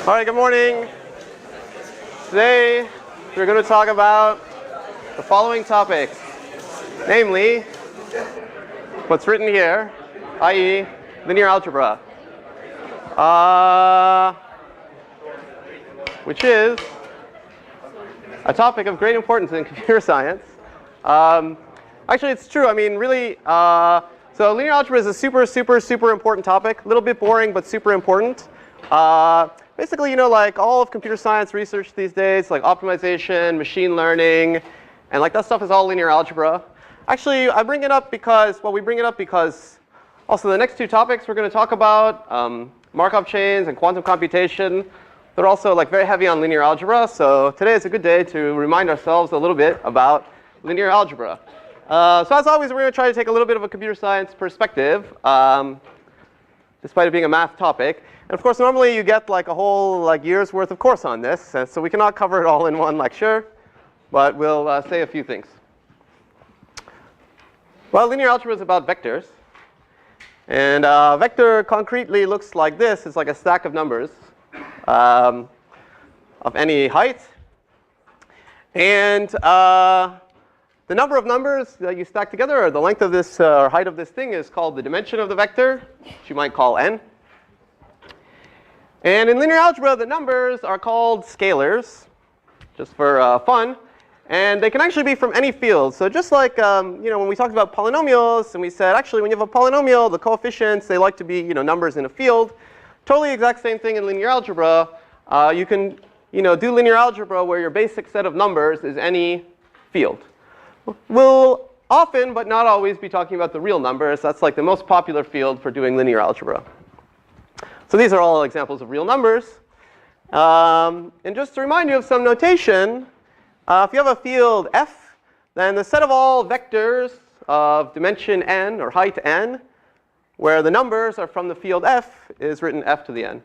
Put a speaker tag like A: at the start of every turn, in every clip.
A: All right, good morning. Today we're going to talk about the following topics, namely what's written here, i.e. linear algebra, which is a topic of great importance in computer science. Actually, it's true. I mean, really, so linear algebra is a super important topic. A little bit boring, but super important. Basically, you know, like all of computer science research these days, like optimization, machine learning, and like that stuff is all linear algebra. Actually, I bring it up because, well, we bring it up because also the next two topics we're going to talk about, Markov chains and quantum computation, they're also like very heavy on linear algebra. So today is a good day to remind ourselves a little bit about linear algebra. So as always, we're going to try to take a little bit of a computer science perspective, despite it being a math topic. And of course, normally you get like a whole like year's worth of course on this, so we cannot cover it all in one lecture, but we'll say a few things. Well, linear algebra is about vectors, and a vector concretely looks like this. It's like a stack of numbers of any height, and the number of numbers that you stack together, or the length of this, or height of this thing, is called the dimension of the vector, which you might call n. And in linear algebra, the numbers are called scalars, just for fun. And they can actually be from any field. So just like you know, when we talked about polynomials, and we said, actually, when you have a polynomial, the coefficients, they like to be numbers in a field. Totally exact same thing in linear algebra. You can do linear algebra where your basic set of numbers is any field. We'll often, but not always, be talking about the real numbers. That's like the most popular field for doing linear algebra. So these are all examples of real numbers. And just to remind you of some notation, if you have a field f, then the set of all vectors of dimension n, or height n, where the numbers are from the field f, is written f to the n.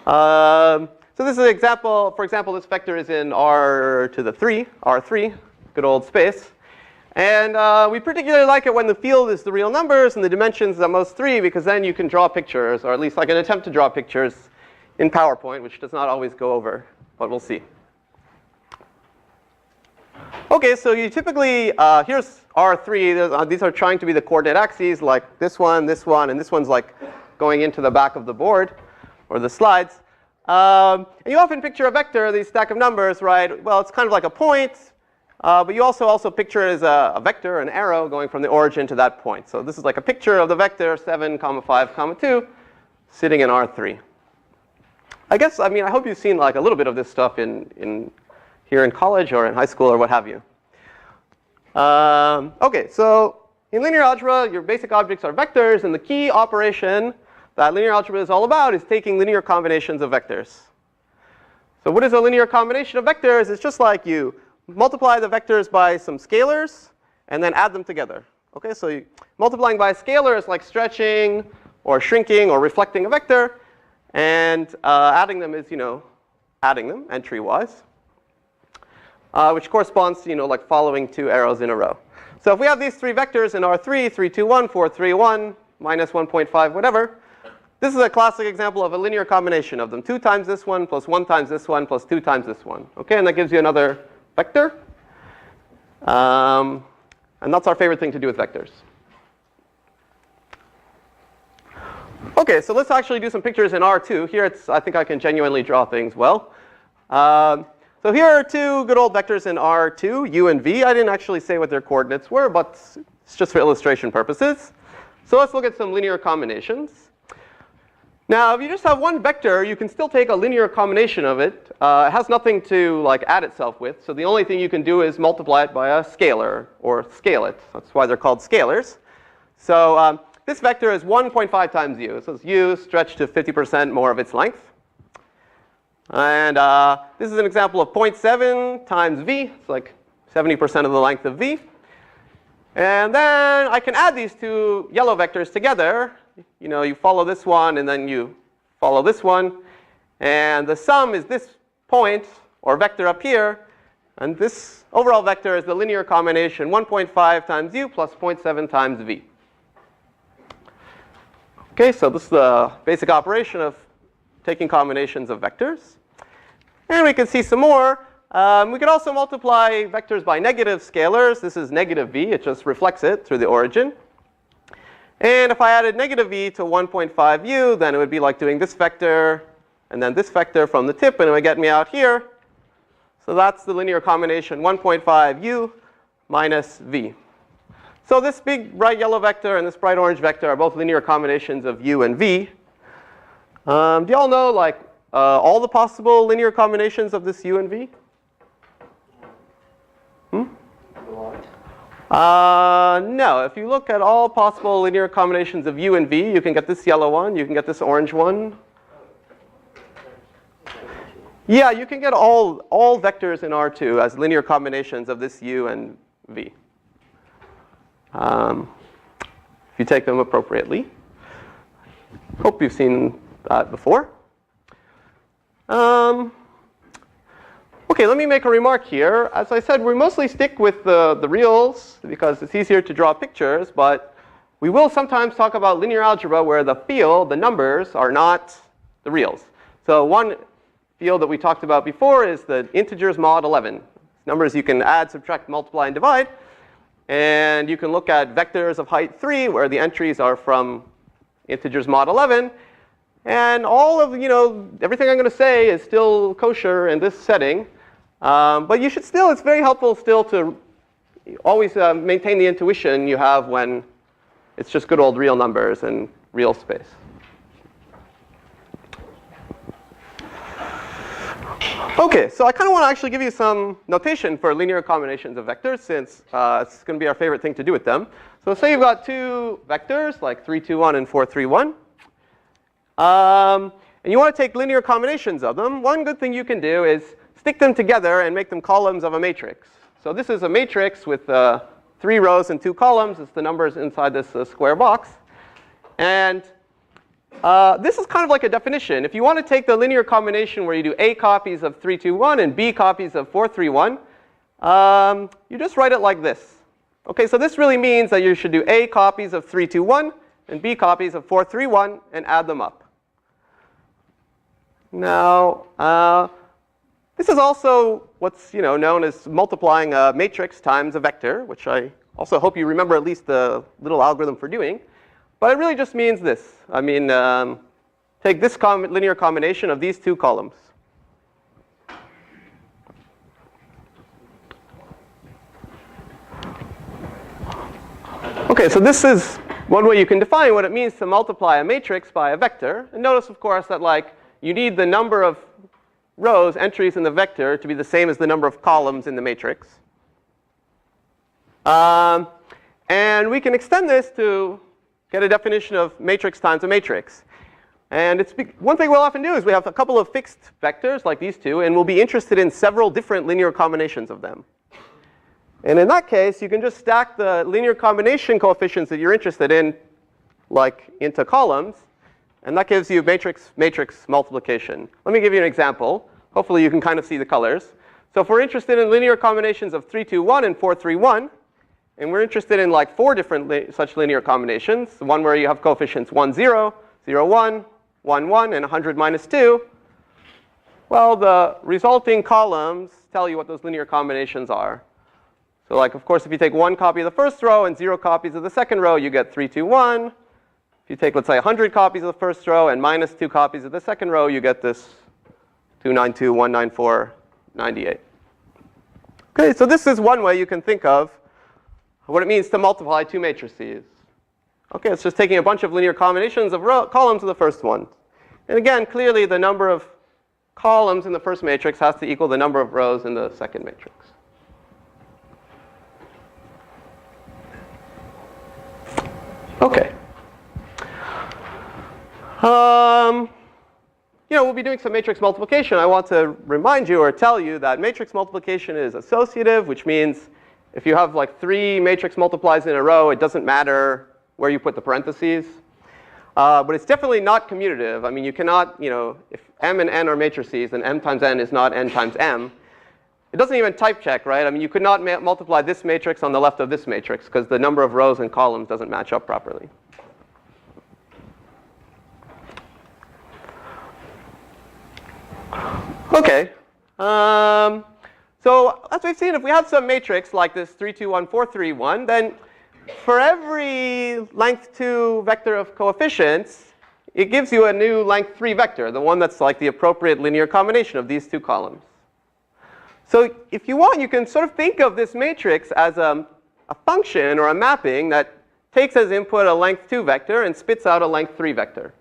A: So this is an example. For example, this vector is in R to the 3, R3, good old space. And we particularly like it when the field is the real numbers and the dimensions at most 3, because then you can draw pictures, or at least I can attempt to draw pictures in PowerPoint, which does not always go over, but we'll see. OK, so you typically, here's R3. These are trying to be the coordinate axes, like this one, and this one's like going into the back of the board, or the slides. And you often picture a vector, these stack of numbers, right? Well, it's kind of like a point. But you also picture it as a vector, an arrow going from the origin to that point. So this is like a picture of the vector 7, 5, 2, sitting in R3. I hope you've seen like a little bit of this stuff here in college or in high school or what have you. OK, so in linear algebra, your basic objects are vectors, and the key operation that linear algebra is all about is taking linear combinations of vectors. So what is a linear combination of vectors? It's just like you multiply the vectors by some scalars, and then add them together. OK, so multiplying by a scalar is like stretching, or shrinking, or reflecting a vector. And adding them is, adding them entry-wise, which corresponds to, like following two arrows in a row. So if we have these three vectors in R3, 3, 2, 1, 4, 3, 1, minus 1.5, whatever, this is a classic example of a linear combination of them. 2 times this one, plus 1 times this one, plus 2 times this one. OK, and that gives you another vector. And that's our favorite thing to do with vectors. OK, so let's actually do some pictures in R2. Here, I think I can genuinely draw things well. So here are two good old vectors in R2, u and v. I didn't actually say what their coordinates were, but it's just for illustration purposes. So let's look at some linear combinations. Now, if you just have one vector, you can still take a linear combination of it. It has nothing to like add itself with. So the only thing you can do is multiply it by a scalar, or scale it. That's why they're called scalars. So this vector is 1.5 times u. So it's u stretched to 50% more of its length. And this is an example of 0.7 times v. It's like 70% of the length of v. And then I can add these two yellow vectors together. You follow this one, and then you follow this one. And the sum is this point, or vector up here. And this overall vector is the linear combination 1.5 times u plus 0.7 times v. OK, so this is the basic operation of taking combinations of vectors. And we can see some more. We could also multiply vectors by negative scalars. This is negative v. It just reflects it through the origin. And if I added negative v to 1.5u, then it would be like doing this vector and then this vector from the tip, and it would get me out here. So that's the linear combination 1.5u minus v. So this big bright yellow vector and this bright orange vector are both linear combinations of u and v. Do you all know like all the possible linear combinations of this u and v? No. If you look at all possible linear combinations of u and v, you can get this yellow one. You can get this orange one. Yeah, you can get all vectors in R2 as linear combinations of this u and v. If you take them appropriately. Hope you've seen that before. OK, let me make a remark here. As I said, we mostly stick with the reals because it's easier to draw pictures. But we will sometimes talk about linear algebra where the field, the numbers, are not the reals. So one field that we talked about before is the integers mod 11. Numbers you can add, subtract, multiply, and divide. And you can look at vectors of height 3 where the entries are from integers mod 11. And all of, everything I'm going to say is still kosher in this setting. But you should still, it's very helpful still to always maintain the intuition you have when it's just good old real numbers and real space. OK, so I kind of want to actually give you some notation for linear combinations of vectors since it's going to be our favorite thing to do with them. So say you've got two vectors like 3, 2, 1 and 4, 3, 1. And you want to take linear combinations of them. One good thing you can do is stick them together and make them columns of a matrix. So this is a matrix with 3 rows and 2 columns. It's the numbers inside this square box. And this is kind of like a definition. If you want to take the linear combination where you do A copies of 3, 2, 1 and B copies of 4, 3, 1, you just write it like this. OK, so this really means that you should do A copies of 3, 2, 1 and B copies of 4, 3, 1 and add them up. Now, this is also what's known as multiplying a matrix times a vector, which I also hope you remember at least the little algorithm for doing. But it really just means this. I mean, take this linear combination of these 2 columns. OK, so this is one way you can define what it means to multiply a matrix by a vector. And notice, of course, that you need the number of rows, entries in the vector, to be the same as the number of columns in the matrix. And we can extend this to get a definition of matrix times a matrix. And one thing we'll often do is we have a couple of fixed vectors like these 2, and we'll be interested in several different linear combinations of them. And in that case, you can just stack the linear combination coefficients that you're interested in into columns. And that gives you matrix multiplication. Let me give you an example. Hopefully, you can kind of see the colors. So if we're interested in linear combinations of 3, 2, 1 and 4, 3, 1, and we're interested in 4 different such linear combinations, the one where you have coefficients 1, 0, 0, 1, 1, 1, and 100 minus 2, well, the resulting columns tell you what those linear combinations are. So of course, if you take 1 copy of the first row and 0 copies of the second row, you get 3, 2, 1. If you take, let's say, 100 copies of the first row and minus 2 copies of the second row, you get this 292, 194, 98. OK, so this is one way you can think of what it means to multiply 2 matrices. OK, it's just taking a bunch of linear combinations of columns of the first one. And again, clearly, the number of columns in the first matrix has to equal the number of rows in the second matrix. OK. We'll be doing some matrix multiplication. I want to remind you or tell you that matrix multiplication is associative, which means if you have 3 matrix multiplies in a row, it doesn't matter where you put the parentheses. But it's definitely not commutative. I mean, you cannot, if m and n are matrices, then m times n is not n times m. It doesn't even type check, right? I mean, you could not multiply this matrix on the left of this matrix, because the number of rows and columns doesn't match up properly. Okay. So as we've seen, if we have some matrix like this 3, 2, 1, 4, 3, 1, then for every length 2 vector of coefficients, it gives you a new length 3 vector, the one that's like the appropriate linear combination of these two columns. So if you want, you can sort of think of this matrix as a function or a mapping that takes as input a length 2 vector and spits out a length 3 vector.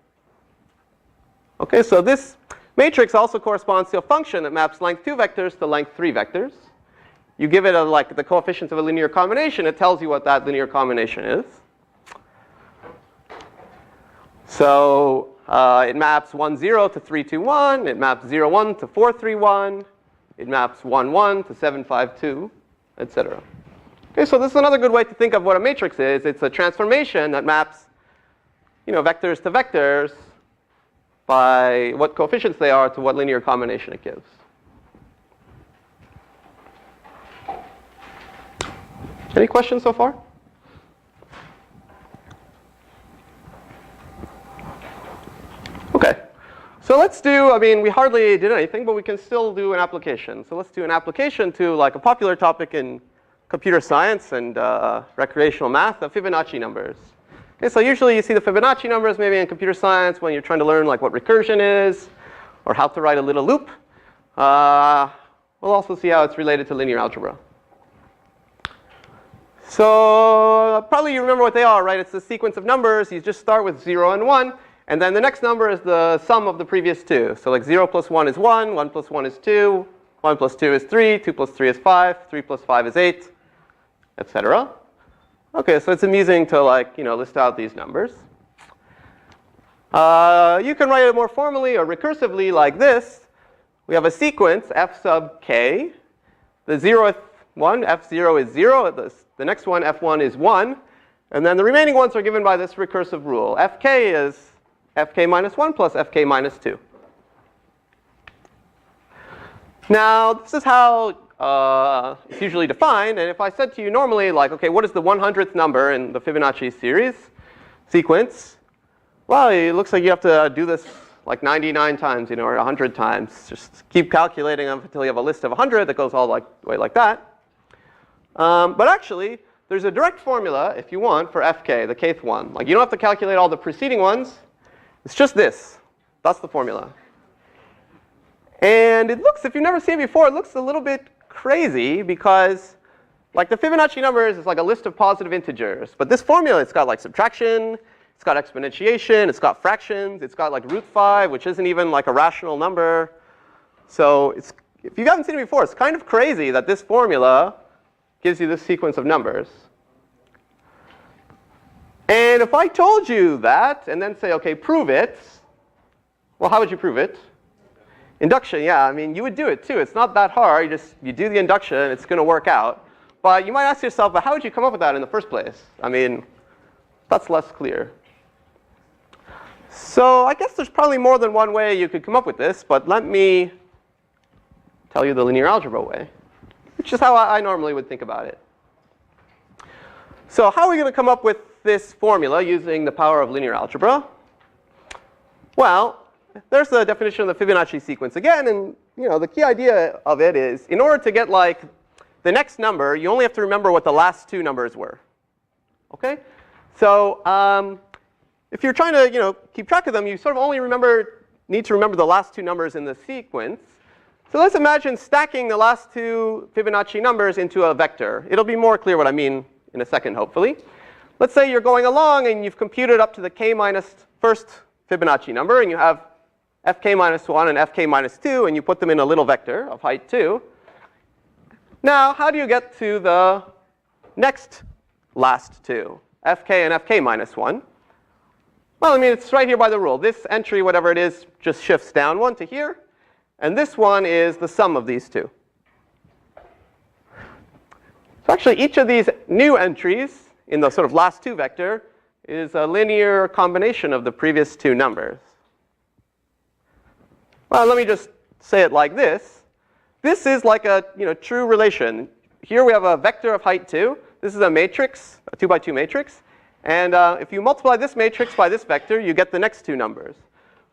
A: Okay, so this matrix also corresponds to a function that maps length 2 vectors to length 3 vectors. You give it like the coefficients of a linear combination, it tells you what that linear combination is. So it maps 1, 0 to 3, 2, 1. It maps 0, 1 to 4, 3, 1. It maps 1, 1 to 7, 5, 2, etc. Okay, so this is another good way to think of what a matrix is. It's a transformation that maps, vectors to vectors by what coefficients they are to what linear combination it gives. Any questions so far? Okay. So let's do, we hardly did anything, but we can still do an application. So let's do an application to like a popular topic in computer science and recreational math, the Fibonacci numbers. Okay, so usually you see the Fibonacci numbers maybe in computer science when you're trying to learn like what recursion is or how to write a little loop. We'll also see how it's related to linear algebra. So probably you remember what they are, right? It's a sequence of numbers. You just start with 0 and 1. And then the next number is the sum of the previous two. So like 0 plus 1 is 1, 1 plus 1 is 2, 1 plus 2 is 3, 2 plus 3 is 5, 3 plus 5 is 8, etc. Okay, so it's amusing to list out these numbers. You can write it more formally or recursively like this. We have a sequence, f sub k. The 0th one, f0 is 0. The next one, f1 is 1. And then the remaining ones are given by this recursive rule. Fk is fk minus 1 plus fk minus 2. Now, this is how it's usually defined. And if I said to you normally, like, OK, what is the 100th number in the Fibonacci series sequence? Well, it looks like you have to do this like 99 times, or 100 times. Just keep calculating them until you have a list of 100 that goes all the way like that. But actually, there's a direct formula, if you want, for fk, the kth one. Like, you don't have to calculate all the preceding ones. It's just this. That's the formula. And it looks, if you've never seen it before, it looks a little bit crazy because like the Fibonacci numbers is like a list of positive integers. But this formula, it's got like subtraction, it's got exponentiation, it's got fractions, it's got like √5, which isn't even like a rational number. So if you haven't seen it before, it's kind of crazy that this formula gives you this sequence of numbers. And if I told you that and then say, OK, prove it, well, how would you prove it? Induction, yeah. You would do it, too. It's not that hard. You do the induction. It's going to work out. But you might ask yourself, but how would you come up with that in the first place? That's less clear. So I guess there's probably more than one way you could come up with this. But let me tell you the linear algebra way, which is how I normally would think about it. So how are we going to come up with this formula using the power of linear algebra? Well, there's the definition of the Fibonacci sequence again. And the key idea of it is in order to get like the next number, you only have to remember what the last two numbers were. OK? So if you're trying to keep track of them, you sort of only need to remember the last two numbers in the sequence. So let's imagine stacking the last two Fibonacci numbers into a vector. It'll be more clear what I mean in a second, hopefully. Let's say you're going along and you've computed up to the k minus first Fibonacci number, and you have fk minus 1 and fk minus 2, and you put them in a little vector of height 2. Now, how do you get to the next last two, fk and fk minus 1? Well, it's right here by the rule. This entry, whatever it is, just shifts down one to here. And this one is the sum of these two. So actually, each of these new entries in the sort of last two vector is a linear combination of the previous two numbers. Well, let me just say it like this. This is like a true relation. Here we have a vector of height 2. This is a matrix, a 2 by 2 matrix. And if you multiply this matrix by this vector, you get the next two numbers.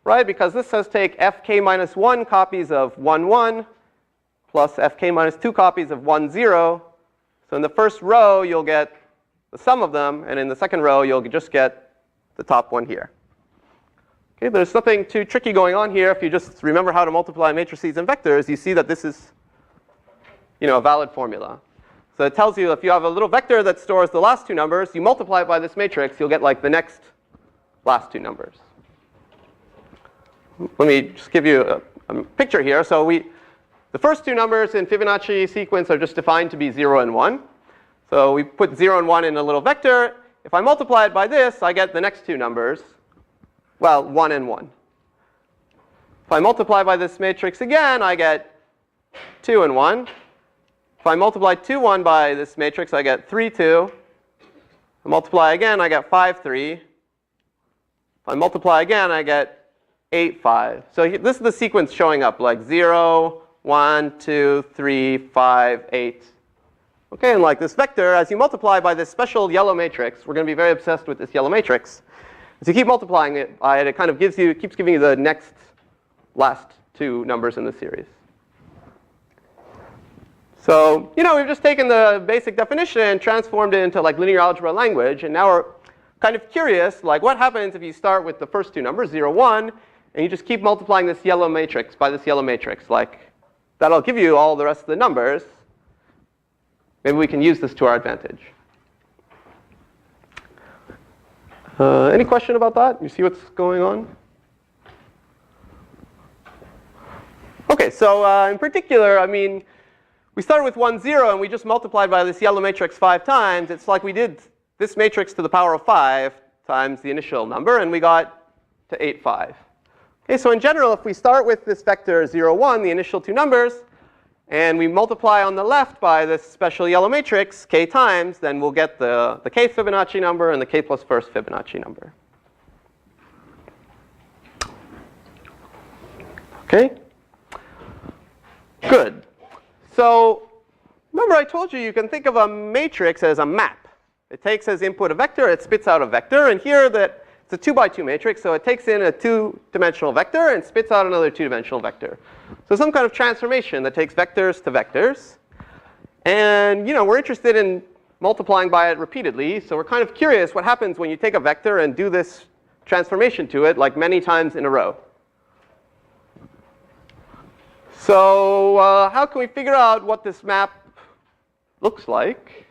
A: right? Because this says take fk minus 1 copies of 1, 1 plus fk minus 2 copies of 1, 0. So in the first row, you'll get the sum of them. And in the second row, you'll just get the top one here. Okay, there's nothing too tricky going on here. If you just remember how to multiply matrices and vectors, you see that this is a valid formula. So it tells you if you have a little vector that stores the last two numbers, you multiply it by this matrix, you'll get like the next last two numbers. Let me just give you a picture here. So the first two numbers in Fibonacci sequence are just defined to be 0 and 1. So we put 0 and 1 in a little vector. If I multiply it by this, I get the next two numbers. Well, 1 and 1. If I multiply by this matrix again, I get 2 and 1. If I multiply 2, 1 by this matrix, I get 3, 2. If I multiply again, I get 5, 3. If I multiply again, I get 8, 5. So this is the sequence showing up, like 0, 1, 2, 3, 5, 8. Okay, and like this vector, as you multiply by this special yellow matrix, we're going to be very obsessed with this yellow matrix. As you keep multiplying it by it, it kind of keeps giving you the next last two numbers in the series. So, we've just taken the basic definition and transformed it into like linear algebra language. And now we're kind of curious, like what happens if you start with the first two numbers, 0, 1, and you just keep multiplying this yellow matrix by this yellow matrix. Like that'll give you all the rest of the numbers. Maybe we can use this to our advantage. Any question about that? You see what's going on? OK, so in particular, we started with 1, 0, and we just multiplied by this yellow matrix 5 times. It's like we did this matrix to the power of 5 times the initial number, and we got to 8, 5. OK, so in general, if we start with this vector 0, 1, the initial two numbers, and we multiply on the left by this special yellow matrix k times, then we'll get the kth Fibonacci number and the k plus first Fibonacci number. OK? Good. So remember I told you can think of a matrix as a map. It takes as input a vector, it spits out a vector. And here it's a 2 by 2 matrix, so it takes in a 2-dimensional vector and spits out another 2-dimensional vector. So some kind of transformation that takes vectors to vectors. And we're interested in multiplying by it repeatedly. So we're kind of curious what happens when you take a vector and do this transformation to it like many times in a row. So how can we figure out what this map looks like?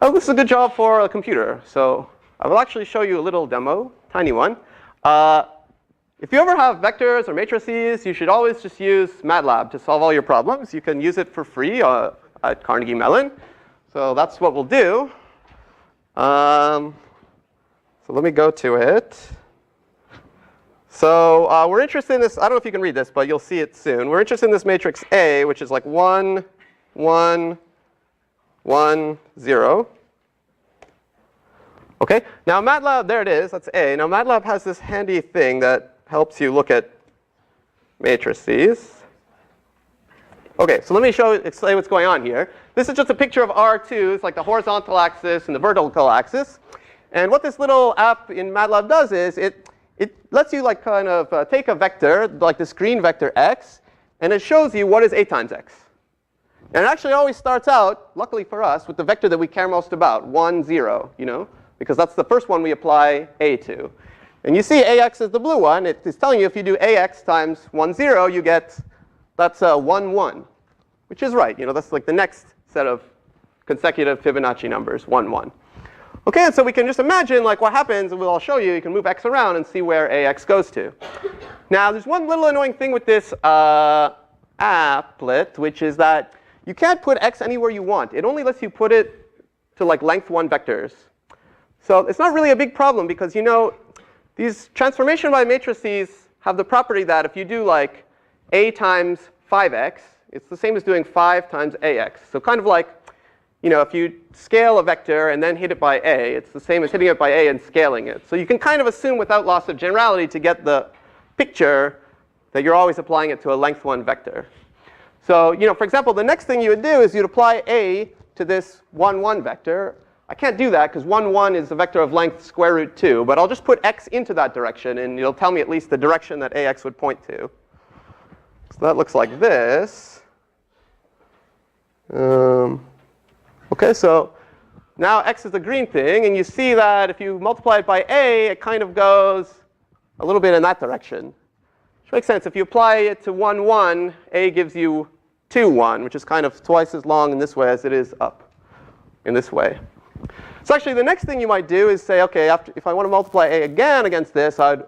A: Oh, this is a good job for a computer. So I will actually show you a little demo, tiny one. If you ever have vectors or matrices, you should always just use MATLAB to solve all your problems. You can use it for free at Carnegie Mellon. So that's what we'll do. So let me go to it. So we're interested in this. I don't know if you can read this, but you'll see it soon. We're interested in this matrix A, which is like 1, 1, 1, 0. OK, now MATLAB, there it is. That's A. Now MATLAB has this handy thing that helps you look at matrices. OK, so let me explain what's going on here. This is just a picture of R2. It's like the horizontal axis and the vertical axis. And what this little app in MATLAB does is it lets you like kind of take a vector, like this green vector x, and it shows you what is A times x. And it actually always starts out, luckily for us, with the vector that we care most about, 1, 0, because that's the first one we apply A to. And you see AX is the blue one. It's telling you if you do AX times 1, 0, you get, that's 1, 1, which is right. That's like the next set of consecutive Fibonacci numbers, 1, 1. OK, and so we can just imagine like what happens, and I'll show you. You can move x around and see where AX goes to. Now, there's one little annoying thing with this applet, which is that you can't put x anywhere you want. It only lets you put it to like length 1 vectors. So it's not really a big problem because these transformation by matrices have the property that if you do like A times 5x, it's the same as doing 5 times AX. So kind of like, if you scale a vector and then hit it by A, it's the same as hitting it by A and scaling it. So you can kind of assume without loss of generality to get the picture that you're always applying it to a length 1 vector. So for example, the next thing you would do is you'd apply A to this 1, 1 vector. I can't do that because 1, 1 is a vector of length square root 2. But I'll just put x into that direction, and it'll tell me at least the direction that ax would point to. So that looks like this. OK, so now x is the green thing. And you see that if you multiply it by a, it kind of goes a little bit in that direction. Which makes sense. If you apply it to 1, 1, a gives you 2, 1, which is kind of twice as long in this way as it is up in this way. So actually, the next thing you might do is say, OK, if I want to multiply a again against this, I'd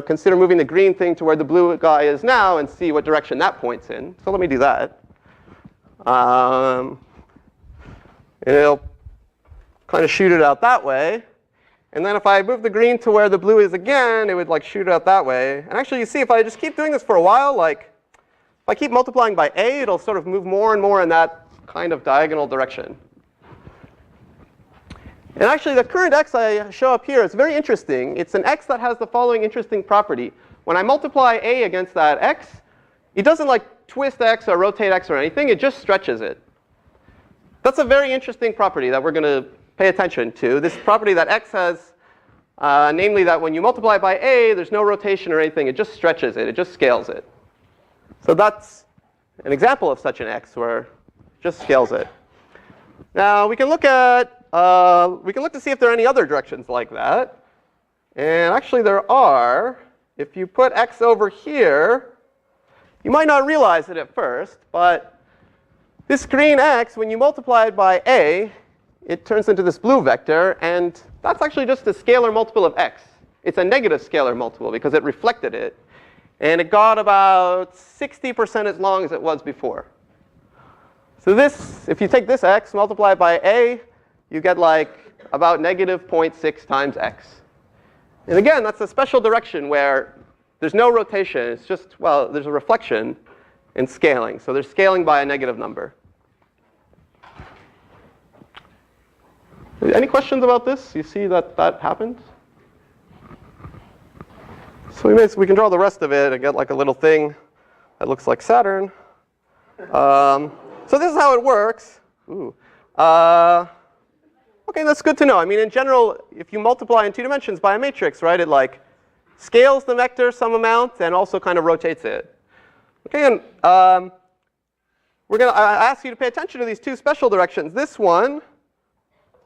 A: consider moving the green thing to where the blue guy is now and see what direction that points in. So let me do that. It'll kind of shoot it out that way. And then if I move the green to where the blue is again, it would like shoot it out that way. And actually, you see, if I just keep doing this for a while, like if I keep multiplying by a, it'll sort of move more and more in that kind of diagonal direction. And actually, the current x I show up here is very interesting. It's an x that has the following interesting property. When I multiply a against that x, it doesn't like twist x or rotate x or anything. It just stretches it. That's a very interesting property that we're going to pay attention to. This property that x has, namely that when you multiply by a, there's no rotation or anything. It just stretches it. It just scales it. So that's an example of such an x where it just scales it. Now we can look at to see if there are any other directions like that. And actually there are. If you put x over here, you might not realize it at first, but this green x, when you multiply it by a, it turns into this blue vector. And that's actually just a scalar multiple of x. It's a negative scalar multiple because it reflected it. And it got about 60% as long as it was before. So this, if you take this x, multiply it by a, you get like about negative 0.6 times x. And again, that's a special direction where there's no rotation. It's just, well, there's a reflection and scaling. So there's scaling by a negative number. Any questions about this? You see that that happens? So we can draw the rest of it and get like a little thing that looks like Saturn. So this is how it works. Ooh. OK, that's good to know. I mean, in general, if you multiply in 2 dimensions by a matrix, right, it like scales the vector some amount and also kind of rotates it. OK, and we're going to ask you to pay attention to these 2 special directions. This one,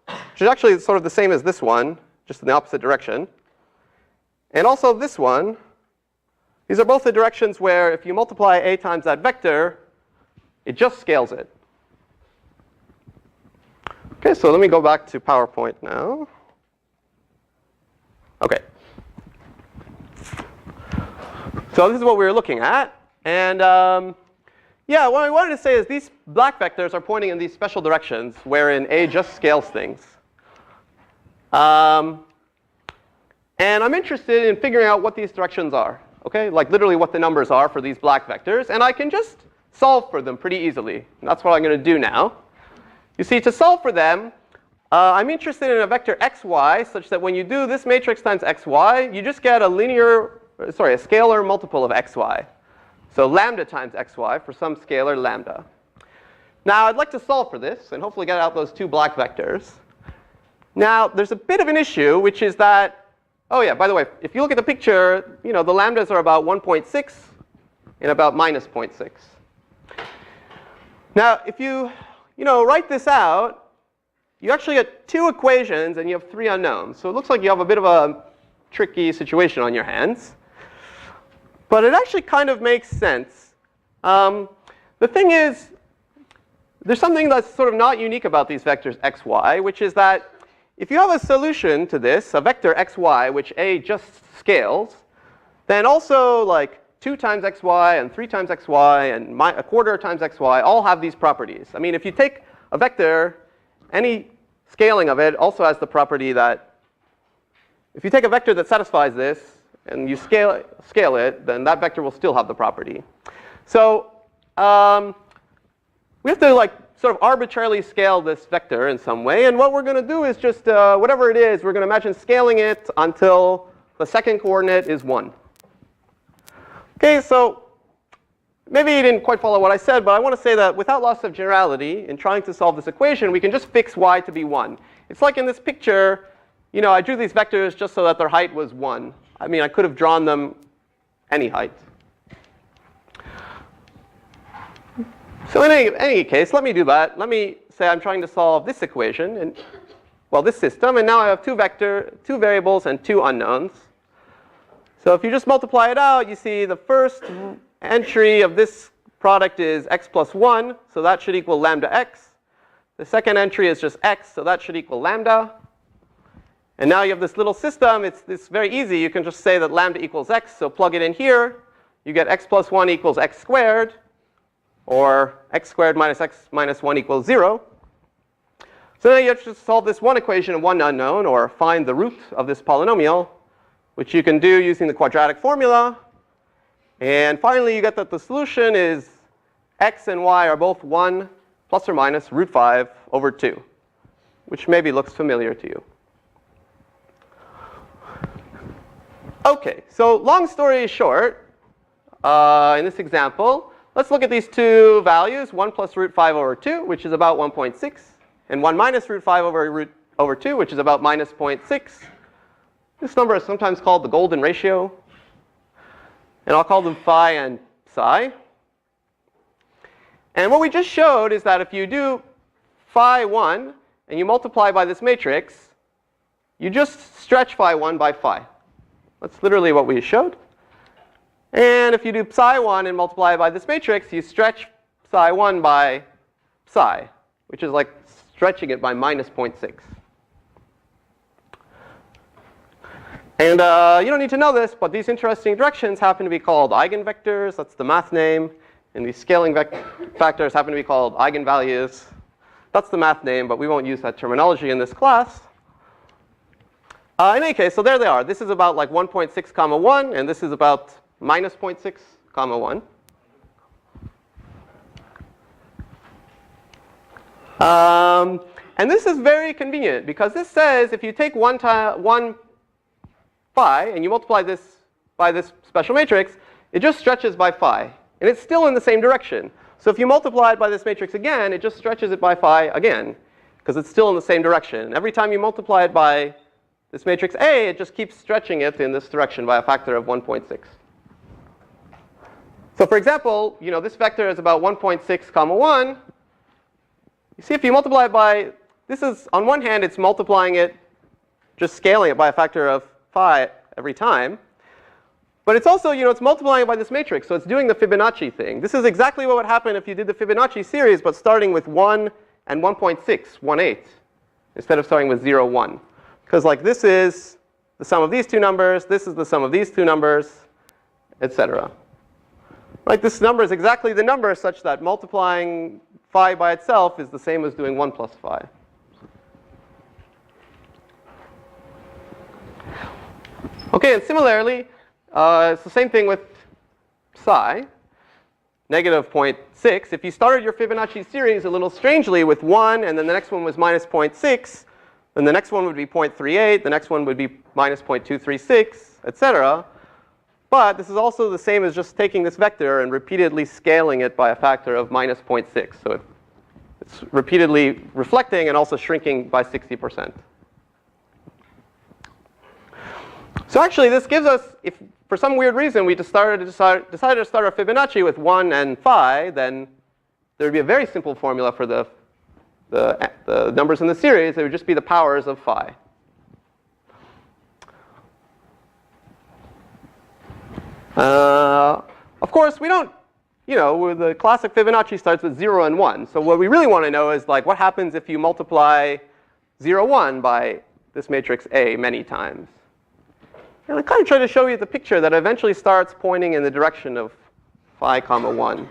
A: which is actually sort of the same as this one, just in the opposite direction. And also this one. These are both the directions where if you multiply a times that vector, it just scales it. OK, so let me go back to PowerPoint now. OK. So this is what we were looking at. And yeah, what I wanted to say is these black vectors are pointing in these special directions wherein a just scales things. And I'm interested in figuring out what these directions are. OK, like literally what the numbers are for these black vectors. And I can just solve for them pretty easily. And that's what I'm going to do now. You see, to solve for them, I'm interested in a vector xy such that when you do this matrix times xy, you just get a scalar multiple of xy. So lambda times xy for some scalar lambda. Now, I'd like to solve for this and hopefully get out those 2 black vectors. Now, there's a bit of an issue, which is that, oh yeah, by the way, if you look at the picture, the lambdas are about 1.6 and about minus 0.6. Now, if you write this out, you actually get 2 equations and you have 3 unknowns. So it looks like you have a bit of a tricky situation on your hands. But it actually kind of makes sense. The thing is, there's something that's sort of not unique about these vectors x, y, which is that if you have a solution to this, a vector x, y, which a just scales, then also like 2 times xy and 3 times xy and a quarter times xy all have these properties. I mean, if you take a vector, any scaling of it also has the property that if you take a vector that satisfies this and you scale it, then that vector will still have the property. So we have to like sort of arbitrarily scale this vector in some way. And what we're going to do is just whatever it is, we're going to imagine scaling it until the second coordinate is 1. OK, so maybe you didn't quite follow what I said, but I want to say that without loss of generality, in trying to solve this equation, we can just fix y to be 1. It's like in this picture, I drew these vectors just so that their height was 1. I mean, I could have drawn them any height. So in any case, let me do that. Let me say I'm trying to solve this equation, and this system, and now I have two variables and two unknowns. So if you just multiply it out, you see the first entry of this product is x plus 1, so that should equal lambda x. The second entry is just x, so that should equal lambda. And now you have this little system. It's very easy. You can just say that lambda equals x, so plug it in here. You get x plus 1 equals x squared, or x squared minus x minus 1 equals 0. So now you have to solve this one equation of one unknown, or find the root of this polynomial, which you can do using the quadratic formula. And finally, you get that the solution is x and y are both 1 plus or minus root 5 over 2, which maybe looks familiar to you. OK, so long story short, in this example, let's look at these two values, 1 plus root 5 over 2, which is about 1.6, and 1 minus root 5 over 2, which is about minus 0.6. This number is sometimes called the golden ratio. And I'll call them phi and psi. And what we just showed is that if you do phi 1 and you multiply by this matrix, you just stretch phi 1 by phi. That's literally what we showed. And if you do psi 1 and multiply by this matrix, you stretch psi 1 by psi, which is like stretching it by minus 0.6. And you don't need to know this, but these interesting directions happen to be called eigenvectors. That's the math name. And these scaling factors happen to be called eigenvalues. That's the math name, but we won't use that terminology in this class. In any case, so there they are. This is about like 1.6 comma 1, and this is about minus 0.6 comma 1. And this is very convenient, because this says if you take one phi and you multiply this by this special matrix, it just stretches by phi. And it's still in the same direction. So if you multiply it by this matrix again, it just stretches it by phi again, because it's still in the same direction. Every time you multiply it by this matrix A, it just keeps stretching it in this direction by a factor of 1.6. So for example, this vector is about 1.6 comma 1. You see, if you multiply it by, this is, on one hand, it's multiplying it, just scaling it by a factor of phi every time. But it's also, it's multiplying it by this matrix, so it's doing the Fibonacci thing. This is exactly what would happen if you did the Fibonacci series, but starting with 1 and 1.6, 1/8, instead of starting with 0, 1. Because like this is the sum of these two numbers, this is the sum of these two numbers, etc. Right? This number is exactly the number such that multiplying phi by itself is the same as doing 1 plus phi. OK, and similarly, it's the same thing with psi, negative 0.6. If you started your Fibonacci series a little strangely with 1, and then the next one was minus 0.6, then the next one would be 0.38, the next one would be minus 0.236, etc. But this is also the same as just taking this vector and repeatedly scaling it by a factor of minus 0.6. So it's repeatedly reflecting and also shrinking by 60%. So actually, this gives us, if for some weird reason we decided to start our Fibonacci with 1 and phi, then there would be a very simple formula for the numbers in the series. It would just be the powers of phi. Of course, we don't, the classic Fibonacci starts with 0 and 1. So what we really want to know is like what happens if you multiply 0, 1 by this matrix A many times. And I kind of try to show you the picture that eventually starts pointing in the direction of phi comma 1.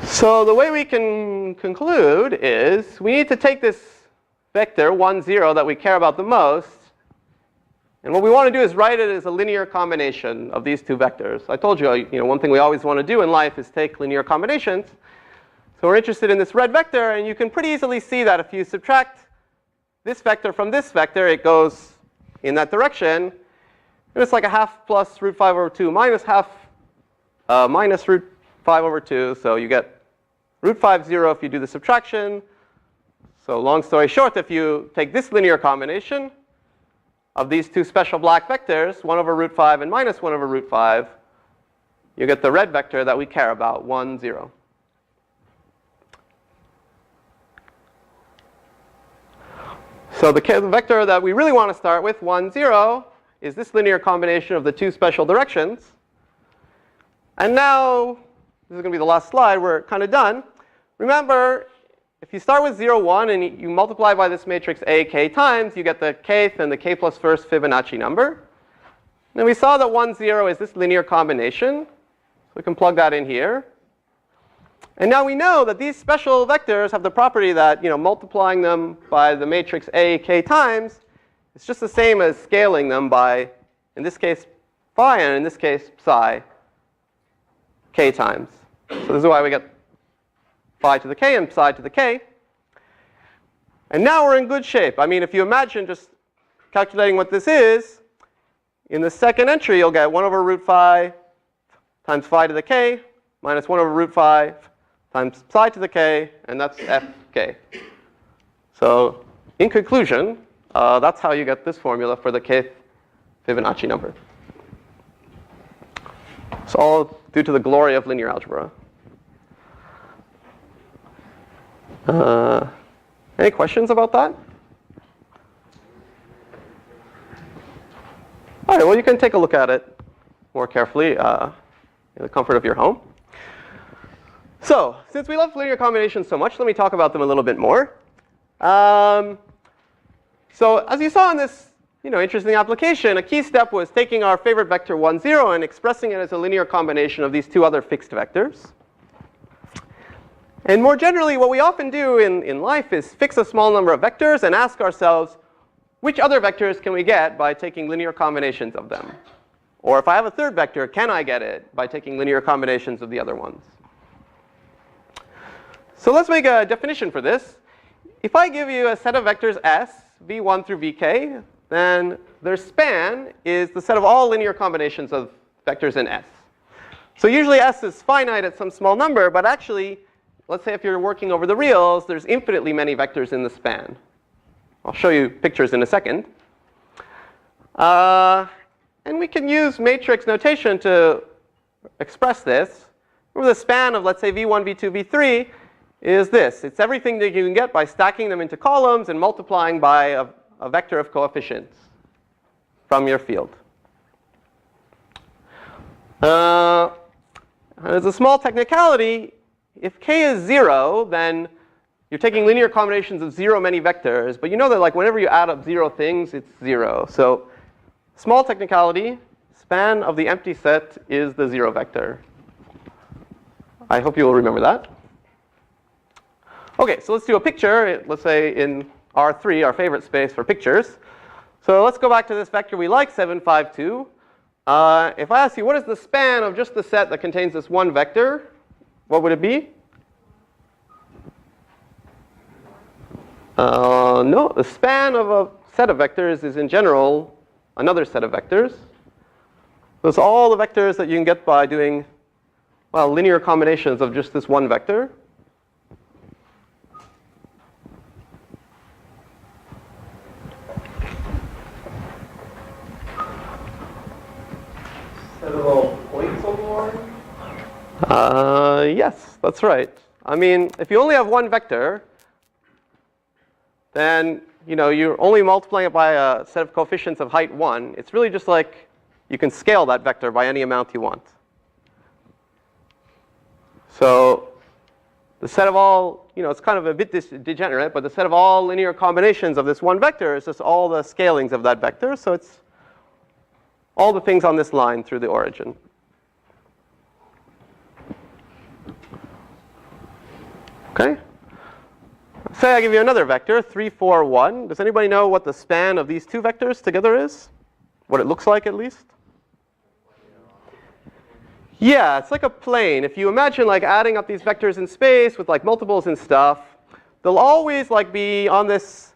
A: So the way we can conclude is we need to take this vector 1, 0 that we care about the most. And what we want to do is write it as a linear combination of these two vectors. I told you, one thing we always want to do in life is take linear combinations. So we're interested in this red vector. And you can pretty easily see that if you subtract this vector from this vector, it goes in that direction. And it's like a half plus root 5 over 2 minus half minus root 5 over 2. So you get root 5, 0 if you do the subtraction. So long story short, if you take this linear combination of these two special black vectors, 1 over root 5 and minus 1 over root 5, you get the red vector that we care about, 1, 0. So the vector that we really want to start with, 1, 0, is this linear combination of the two special directions. And now, this is going to be the last slide. We're kind of done. Remember, if you start with 0, 1, and you multiply by this matrix A k times, you get the kth and the k plus first Fibonacci number. And we saw that 1, 0 is this linear combination. So we can plug that in here. And now we know that these special vectors have the property that, multiplying them by the matrix A k times is just the same as scaling them by, in this case, phi, and in this case, psi, k times. So this is why we get phi to the k and psi to the k. And now we're in good shape. I mean, if you imagine just calculating what this is, in the second entry, you'll get 1 over root phi times phi to the k minus 1 over root phi times psi to the k, and that's fk. So in conclusion, that's how you get this formula for the kth Fibonacci number. It's all due to the glory of linear algebra. Any questions about that? All right, well, you can take a look at it more carefully in the comfort of your home. So since we love linear combinations so much, let me talk about them a little bit more. So as you saw in this interesting application, a key step was taking our favorite vector 1, 0 and expressing it as a linear combination of these two other fixed vectors. And more generally, what we often do in life is fix a small number of vectors and ask ourselves, which other vectors can we get by taking linear combinations of them? Or if I have a third vector, can I get it by taking linear combinations of the other ones? So let's make a definition for this. If I give you a set of vectors S, v1 through vk, then their span is the set of all linear combinations of vectors in S. So usually S is finite at some small number, but actually, let's say if you're working over the reals, there's infinitely many vectors in the span. I'll show you pictures in a second. And we can use matrix notation to express this. Where the span of, let's say, v1, v2, v3 is this. It's everything that you can get by stacking them into columns and multiplying by a vector of coefficients from your field. As a small technicality, if k is 0, then you're taking linear combinations of 0 many vectors. But you know that whenever you add up 0 things, it's 0. So small technicality, span of the empty set is the 0 vector. I hope you will remember that. OK, so let's do a picture, let's say in R3, our favorite space for pictures. So let's go back to this vector we like, 7, 5, 2. If I ask you, what is the span of just the set that contains this one vector, what would it be? No, the span of a set of vectors is in general another set of vectors. Those are all the vectors that you can get by doing, well, linear combinations of just this one vector. Set of all points on the line? Yes, that's right. I mean, if you only have one vector, then you're only multiplying it by a set of coefficients of height 1. It's really just like you can scale that vector by any amount you want. So the set of all, it's kind of a bit degenerate, but the set of all linear combinations of this one vector is just all the scalings of that vector. So it's all the things on this line through the origin. OK? Say I give you another vector, 3, 4, 1. Does anybody know what the span of these two vectors together is? What it looks like, at least? Yeah, it's like a plane. If you imagine adding up these vectors in space with multiples and stuff, they'll always be on this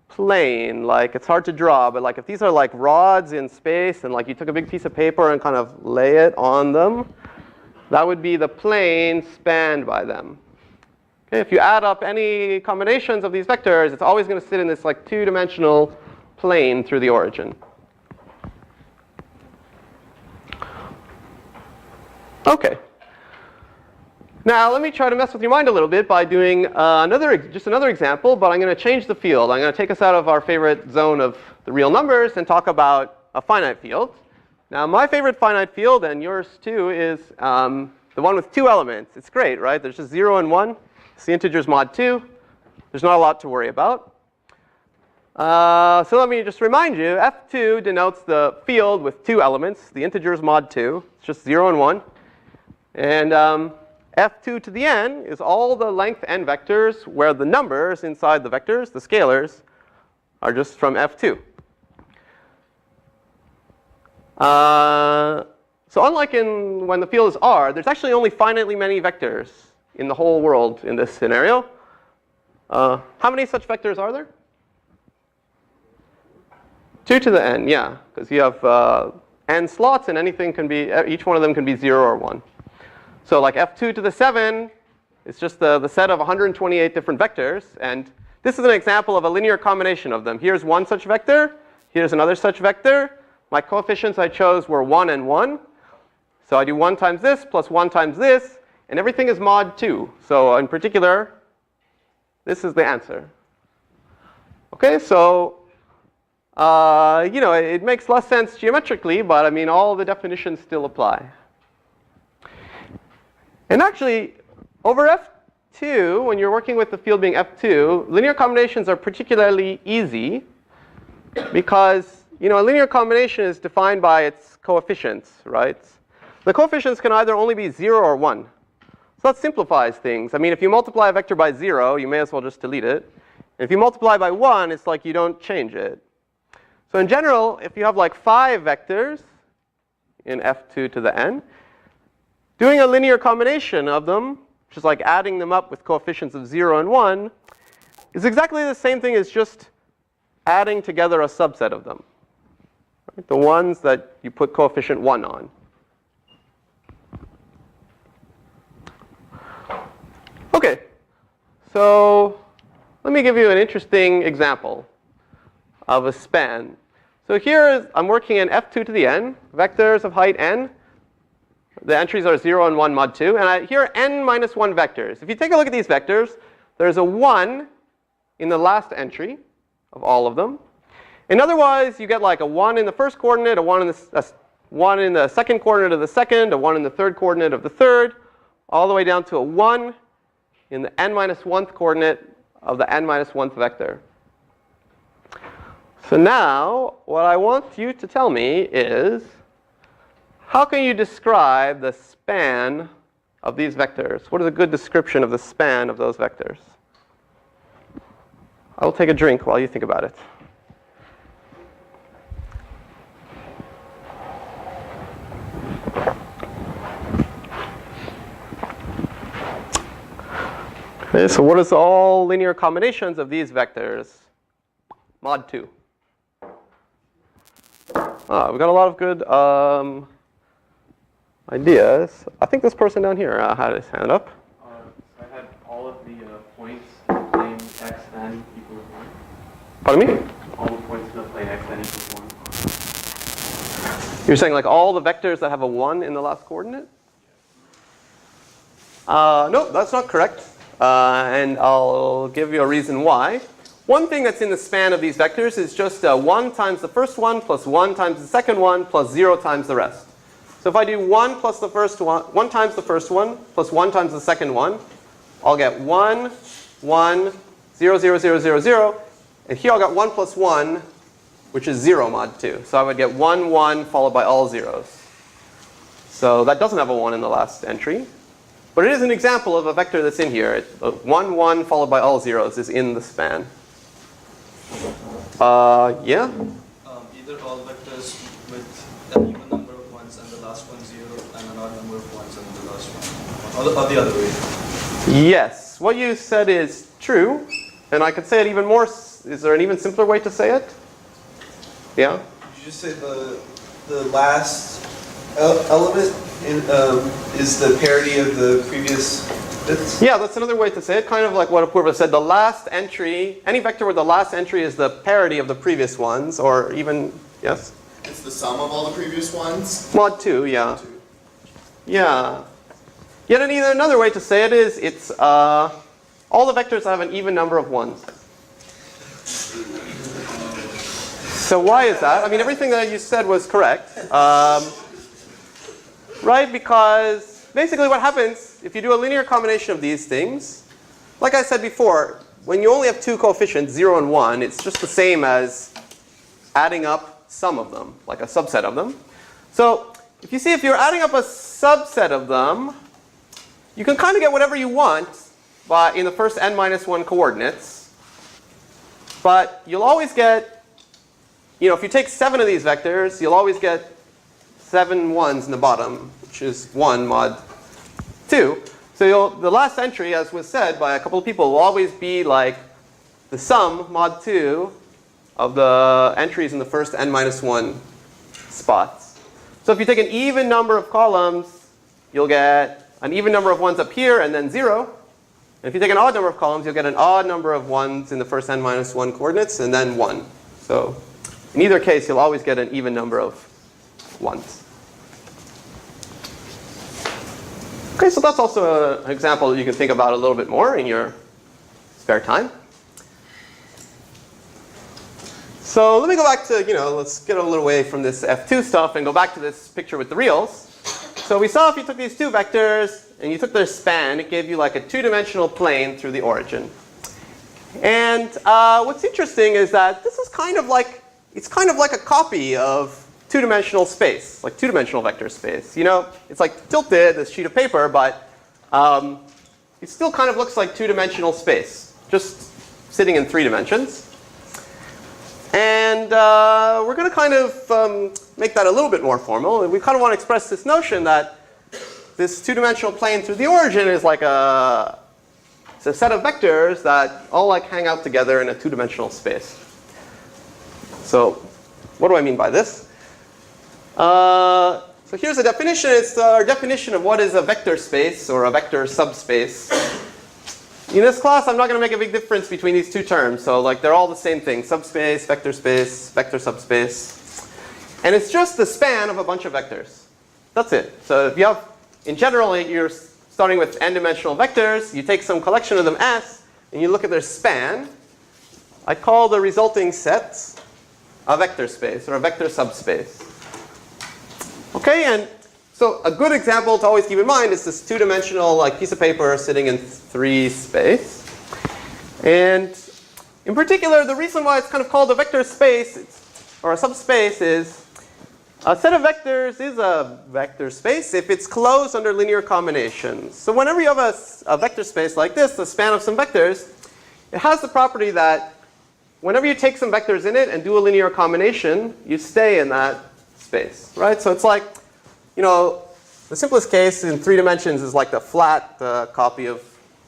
A: plane, like it's hard to draw, but like if these are like rods in space and like you took a big piece of paper and kind of lay it on them, that would be the plane spanned by them. Okay, if you add up any combinations of these vectors, it's always going to sit in this like two-dimensional plane through the origin. Okay. Now let me try to mess with your mind a little bit by doing just another example, but I'm going to change the field. I'm going to take us out of our favorite zone of the real numbers and talk about a finite field. Now my favorite finite field, and yours too, is the one with two elements. It's great, right? There's just 0 and 1. It's the integers mod 2. There's not a lot to worry about. So let me just remind you, F2 denotes the field with two elements, the integers mod 2. It's just 0 and 1. And F2 to the n is all the length n vectors where the numbers inside the vectors, the scalars, are just from F2. So unlike when the field is R, there's actually only finitely many vectors in the whole world in this scenario. How many such vectors are there? 2 to the n, yeah, because you have n slots and anything can be, each one of them can be 0 or 1. So like F2 to the 7 is just the set of 128 different vectors. And this is an example of a linear combination of them. Here's one such vector. Here's another such vector. My coefficients I chose were 1 and 1. So I do 1 times this plus 1 times this. And everything is mod 2. So in particular, this is the answer. OK, so you know, it makes less sense geometrically, but I mean, all the definitions still apply. And actually, over F2, when you're working with the field being F2, linear combinations are particularly easy because, you know, a linear combination is defined by its coefficients, right? The coefficients can either only be 0 or 1. So that simplifies things. I mean, if you multiply a vector by 0, you may as well just delete it. And if you multiply by 1, it's like you don't change it. So in general, if you have like 5 vectors in F2 to the n, doing a linear combination of them, which is like adding them up with coefficients of 0 and 1, is exactly the same thing as just adding together a subset of them. Right? The ones that you put coefficient 1 on. OK, so let me give you an interesting example of a span. So here I'm working in F2 to the n, vectors of height n. The entries are 0 and 1 mod 2. And here are n minus 1 vectors. If you take a look at these vectors, there's a 1 in the last entry of all of them. And otherwise, you get like a 1 in the first coordinate, a 1 in the second coordinate of the second, a 1 in the third coordinate of the third, all the way down to a 1 in the n minus 1th coordinate of the n minus 1th vector. So now, what I want you to tell me is, how can you describe the span of these vectors? What is a good description of the span of those vectors? I will take a drink while you think about it. Okay, so what is all linear combinations of these vectors? Mod 2. We've got a lot of good ideas. I think this person down here had his hand up.
B: So I had all of the points in the plane xn equals 1.
A: Pardon me?
B: All the points in the plane xn equals 1.
A: You're saying like all the vectors that have a 1 in the last coordinate? No, that's not correct. And I'll give you a reason why. One thing that's in the span of these vectors is just 1 times the first one plus 1 times the second one plus 0 times the rest. So if I do 1 plus the first one, 1 times the first one plus 1 times the second one, I'll get 1, 1, 0, 0, 0, 0, 0. And here I'll get 1 plus 1, which is 0 mod 2. So I would get 1, 1 followed by all zeros. So that doesn't have a 1 in the last entry. But it is an example of a vector that's in here. 1, 1 followed by all zeros is in the span. Yeah?
C: Either all vectors with an even number of ones and the last one 0 and an odd number of ones and the last one. Or the other way.
A: Yes. What you said is true. And I could say it even more Is there an even simpler way to say it? Yeah?
C: Did you just say the last element is the parity of the previous bits?
A: Yeah, that's another way to say it. Kind of like what Apurva said. The last entry, any vector where the last entry is the parity of the previous ones, or even, yes?
D: It's the sum of all the previous ones?
A: Mod 2, yeah. Yeah. Yet another way to say it is it's all the vectors have an even number of ones. So why is that? I mean, everything that you said was correct. Right? Because basically what happens if you do a linear combination of these things, like I said before, when you only have two coefficients, 0 and 1, it's just the same as adding up some of them, like a subset of them. So if you see, if you're adding up a subset of them, you can kind of get whatever you want in the first n minus 1 coordinates. But you'll always get, if you take 7 of these vectors, you'll always get 7 ones in the bottom, which is 1 mod 2. So the last entry, as was said by a couple of people, will always be like the sum, mod 2, of the entries in the first n minus 1 spots. So if you take an even number of columns, you'll get an even number of ones up here and then 0. And if you take an odd number of columns, you'll get an odd number of ones in the first n minus 1 coordinates and then 1. So in either case, you'll always get an even number of ones. Okay, so that's also an example that you can think about a little bit more in your spare time. So let me go back to, let's get a little away from this F2 stuff and go back to this picture with the reals. So we saw if you took these two vectors and you took their span, it gave you like a two-dimensional plane through the origin. And what's interesting is that this is kind of like a copy of two-dimensional space, like two-dimensional vector space. It's like tilted, this sheet of paper, but it still kind of looks like two-dimensional space, just sitting in 3 dimensions. And we're going to kind of make that a little bit more formal. We kind of want to express this notion that this two-dimensional plane through the origin is like it's a set of vectors that all like hang out together in a two-dimensional space. So what do I mean by this? So here's a definition. It's our definition of what is a vector space or a vector subspace. In this class, I'm not going to make a big difference between these two terms. So like they're all the same thing: subspace, vector subspace. And it's just the span of a bunch of vectors. That's it. So if you have, in general, you're starting with n-dimensional vectors. You take some collection of them S, and you look at their span. I call the resulting set a vector space or a vector subspace. Okay, and so a good example to always keep in mind is this two-dimensional piece of paper sitting in 3 space. And in particular, the reason why it's kind of called a vector space or a subspace is a set of vectors is a vector space if it's closed under linear combinations. So whenever you have a vector space like this, the span of some vectors, it has the property that whenever you take some vectors in it and do a linear combination, you stay in that space, right? So it's like, the simplest case in 3 dimensions is like the flat copy of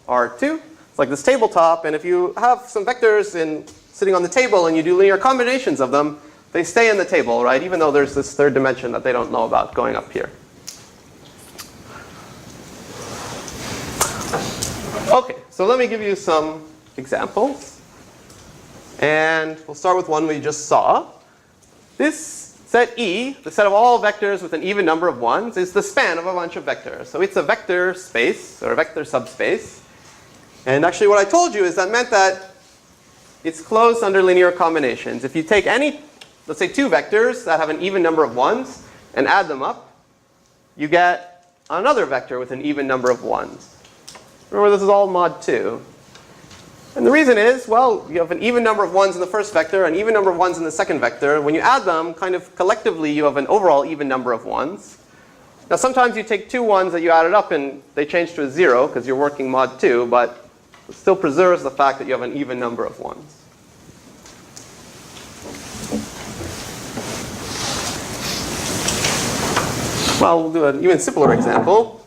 A: R2. It's like this tabletop, and if you have some vectors sitting on the table and you do linear combinations of them, they stay in the table, right? Even though there's this third dimension that they don't know about going up here. Okay, so let me give you some examples. And we'll start with one we just saw. This set E, the set of all vectors with an even number of ones, is the span of a bunch of vectors. So it's a vector space, or a vector subspace. And actually what I told you is that meant that it's closed under linear combinations. If you take any, let's say 2 vectors that have an even number of ones and add them up, you get another vector with an even number of ones. Remember, this is all mod 2. And the reason is, well, you have an even number of ones in the first vector, an even number of ones in the second vector. When you add them, kind of collectively, you have an overall even number of ones. Now, sometimes you take 2 ones that you added up and they change to a 0 because you're working mod 2, but it still preserves the fact that you have an even number of ones. Well, we'll do an even simpler example.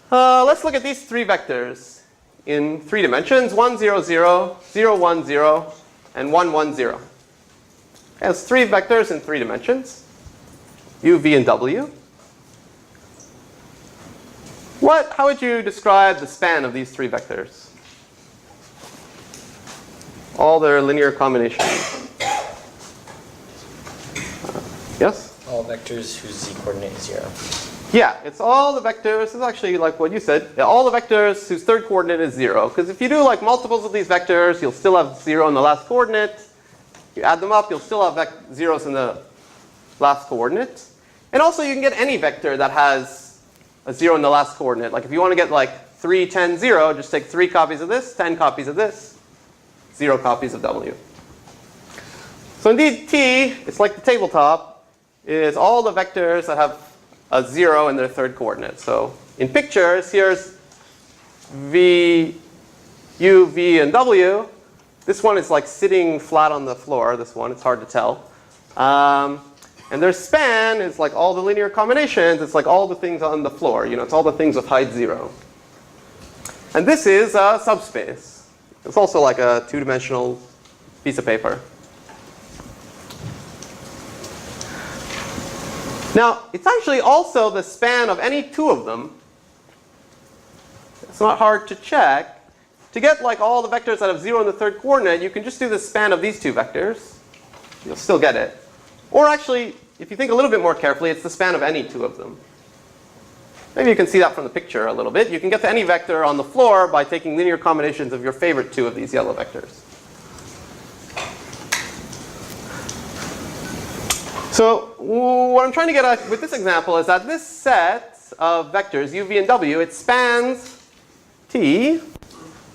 A: Let's look at these 3 vectors. in 3 dimensions, 1, 0, 0, 0, 1, 0, and 1, 1, 0. It has 3 vectors in 3 dimensions, u, v, and w. How would you describe the span of these 3 vectors? All their linear combinations. Yes?
E: All vectors whose z-coordinate is 0.
A: Yeah, it's all the vectors. This is actually like what you said. Yeah, all the vectors whose third coordinate is 0. Because if you do like multiples of these vectors, you'll still have 0 in the last coordinate. You add them up, you'll still have zeros in the last coordinate. And also you can get any vector that has a 0 in the last coordinate. Like if you want to get like 3, 10, 0, just take 3 copies of this, 10 copies of this, 0 copies of w. So indeed, T, it's like the tabletop, is all the vectors that have a 0 in their third coordinate. So in pictures, here's v, u, v, and w. This one is like sitting flat on the floor. This one, it's hard to tell. And their span is like all the linear combinations. It's like all the things on the floor. You know, it's all the things with height 0. And this is a subspace. It's also like a 2-dimensional piece of paper. Now, it's actually also the span of any 2 of them. It's not hard to check. To get like all the vectors that have 0 in the third coordinate, you can just do the span of these 2 vectors. You'll still get it. Or actually, if you think a little bit more carefully, it's the span of any 2 of them. Maybe you can see that from the picture a little bit. You can get to any vector on the floor by taking linear combinations of your favorite 2 of these yellow vectors. So what I'm trying to get at with this example is that this set of vectors, u, v, and w, it spans T,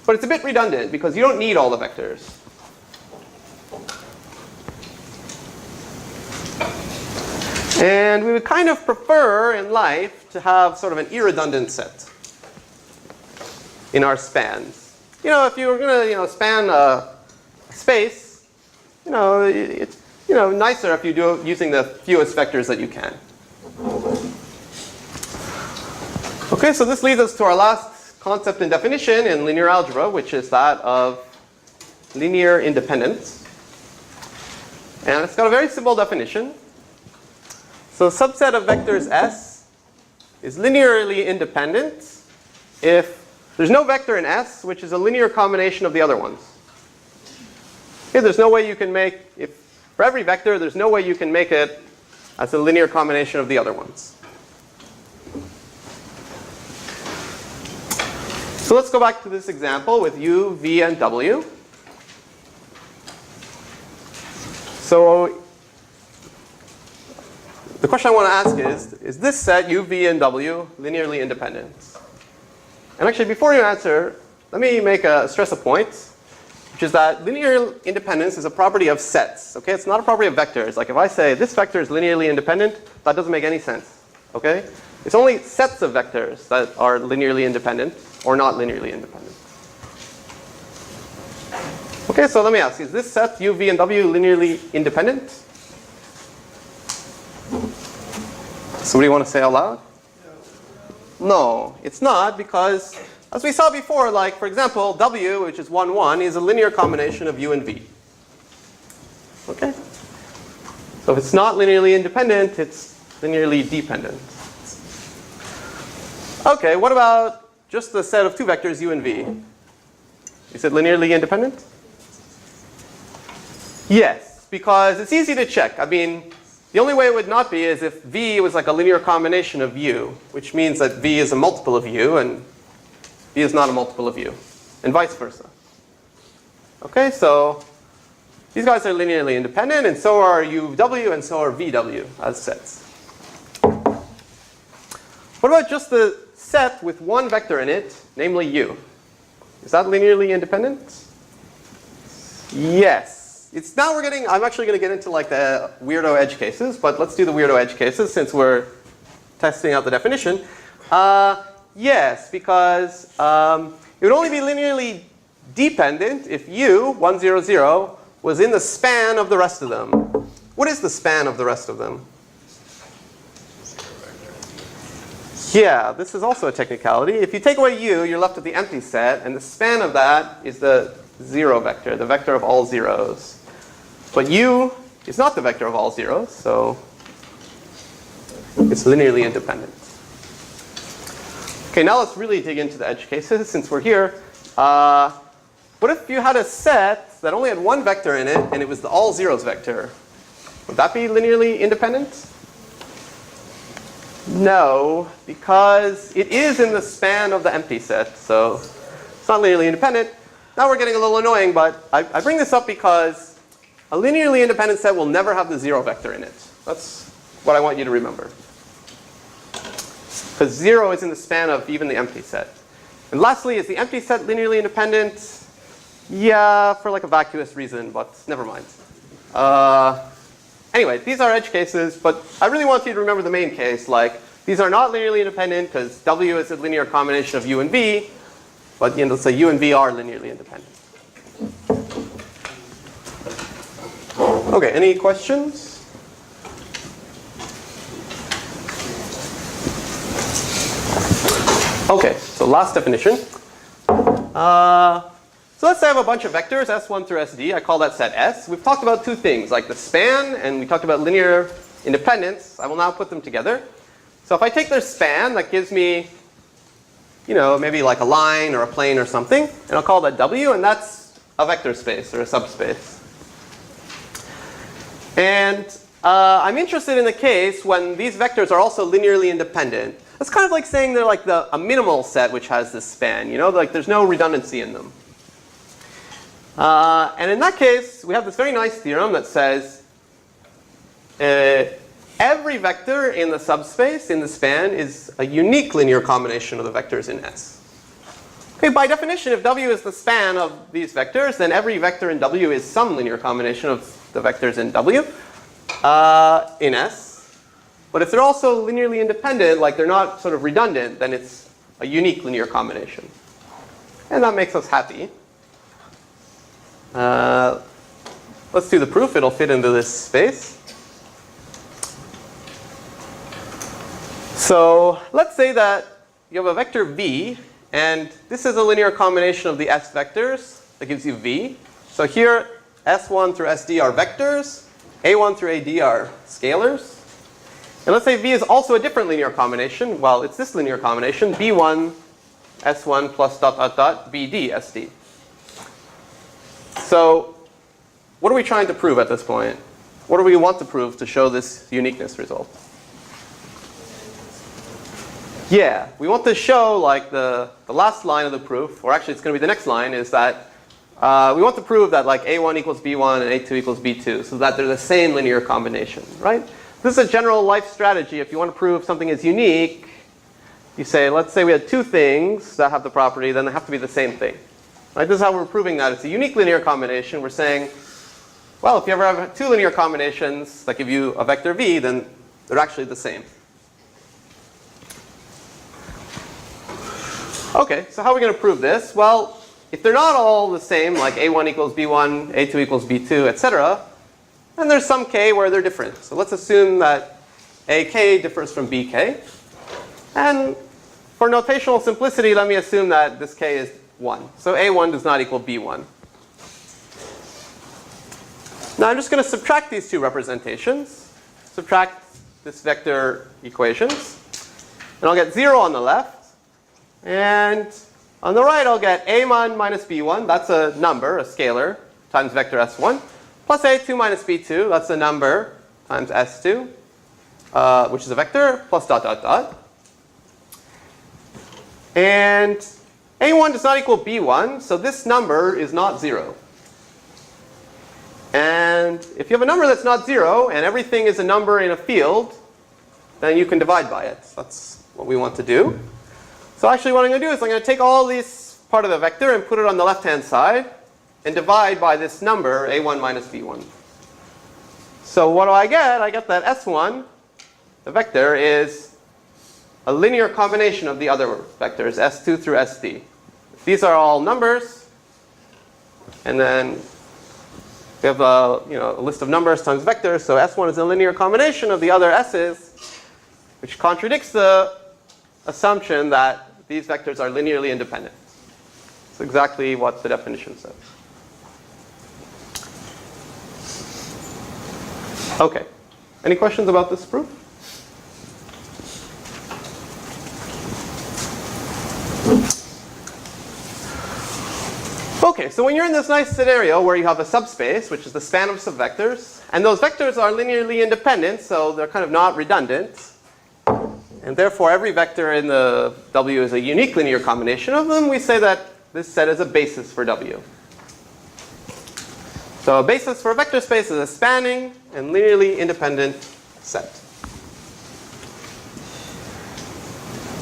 A: but it's a bit redundant because you don't need all the vectors. And we would kind of prefer in life to have sort of an irredundant set in our spans. You know, if you were going to span a space, it's nicer if you do it using the fewest vectors that you can. Okay, so this leads us to our last concept and definition in linear algebra, which is that of linear independence. And it's got a very simple definition. So a subset of vectors S is linearly independent if there's no vector in S which is a linear combination of the other ones. Okay, there's no way you can make, for every vector, there's no way you can make it as a linear combination of the other ones. So let's go back to this example with u, v, and w. So the question I want to ask is this set u, v, and w linearly independent? And actually, before you answer, let me stress a point, which is that linear independence is a property of sets. Okay, it's not a property of vectors. Like if I say this vector is linearly independent, that doesn't make any sense. Okay, it's only sets of vectors that are linearly independent or not linearly independent. Okay, so let me ask: is this set u, v, and w linearly independent? Somebody want to say out loud? No, it's not, because as we saw before, like for example, w, which is 1, 1, is a linear combination of u and v. Okay? So if it's not linearly independent, it's linearly dependent. Okay, what about just the set of 2 vectors u and v? Is it linearly independent? Yes, because it's easy to check. I mean, the only way it would not be is if v was like a linear combination of u, which means that v is a multiple of u and v is not a multiple of u, and vice versa. Okay, so these guys are linearly independent, and so are uw and so are vw as sets. What about just the set with 1 vector in it, namely u? Is that linearly independent? Yes. I'm actually going to get into like the weirdo edge cases, but let's do the weirdo edge cases since we're testing out the definition. Yes, because it would only be linearly dependent if u, 1, 0, 0, was in the span of the rest of them. What is the span of the rest of them? Yeah, this is also a technicality. If you take away u, you're left with the empty set, and the span of that is the 0 vector, the vector of all zeros. But u is not the vector of all zeros, so it's linearly independent. Okay, now let's really dig into the edge cases since we're here. What if you had a set that only had one vector in it, and it was the all zeros vector? Would that be linearly independent? No, because it is in the span of the empty set, so it's not linearly independent. Now we're getting a little annoying, but I bring this up because a linearly independent set will never have the 0 vector in it. That's what I want you to remember. Because 0 is in the span of even the empty set. And lastly, is the empty set linearly independent? Yeah, for like a vacuous reason, but never mind. Anyway, these are edge cases, but I really want you to remember the main case. Like, these are not linearly independent because W is a linear combination of U and V, but let's say U and V are linearly independent. Okay, any questions? Okay, so last definition. So let's say I have a bunch of vectors, S1 through SD. I call that set S. We've talked about two things, like the span, and we talked about linear independence. I will now put them together. So if I take their span, that gives me, maybe like a line or a plane or something, and I'll call that W, and that's a vector space or a subspace. And I'm interested in the case when these vectors are also linearly independent. That's kind of like saying they're like a minimal set which has this span, like there's no redundancy in them. And in that case, we have this very nice theorem that says every vector in the subspace, in the span, is a unique linear combination of the vectors in S. Okay, by definition, if W is the span of these vectors, then every vector in W is some linear combination of the vectors in W in S. But if they're also linearly independent, like they're not sort of redundant, then it's a unique linear combination. And that makes us happy. Let's do the proof. It'll fit into this space. So let's say that you have a vector v, and this is a linear combination of the S vectors that gives you v. So here, S1 through SD are vectors, A1 through AD are scalars. And let's say v is also a different linear combination. Well, it's this linear combination, b1 S1 plus dot dot dot bd SD. So what are we trying to prove at this point? What do we want to prove to show this uniqueness result? Yeah, we want to show like the last line of the proof, or actually it's going to be the next line, is that we want to prove that like A1 equals B1 and A2 equals B2, so that they're the same linear combination, right? This is a general life strategy. If you want to prove something is unique, you say, let's say we had two things that have the property, then they have to be the same thing. Right? This is how we're proving that it's a unique linear combination. We're saying, well, if you ever have two linear combinations that give you a vector v, then they're actually the same. Okay, so how are we going to prove this? Well, if they're not all the same, like A1 equals B1, A2 equals B2, etc., then there's some k where they're different. So let's assume that AK differs from BK. And for notational simplicity, let me assume that this k is 1. So A1 does not equal B1. Now I'm just going to subtract these two representations. Subtract this vector equations. And I'll get 0 on the left. And on the right, I'll get A1 minus B1. That's a number, a scalar, times vector S1. Plus A2 minus B2. That's a number times S2, which is a vector, plus dot dot dot. And A1 does not equal B1, so this number is not 0. And if you have a number that's not 0, and everything is a number in a field, then you can divide by it. That's what we want to do. So actually what I'm going to do is I'm going to take all this part of the vector and put it on the left-hand side, and divide by this number, A1 minus B1. So what do I get? I get that S1, the vector, is a linear combination of the other vectors, S2 through SD. These are all numbers, and then we have a list of numbers times vectors. So S1 is a linear combination of the other S's, which contradicts the assumption that these vectors are linearly independent. It's exactly what the definition says. Okay. Any questions about this proof? Okay, so when you're in this nice scenario where you have a subspace, which is the span of subvectors, and those vectors are linearly independent, so they're kind of not redundant, and therefore every vector in the W is a unique linear combination of them, we say that this set is a basis for W. So a basis for a vector space is a spanning and linearly independent set.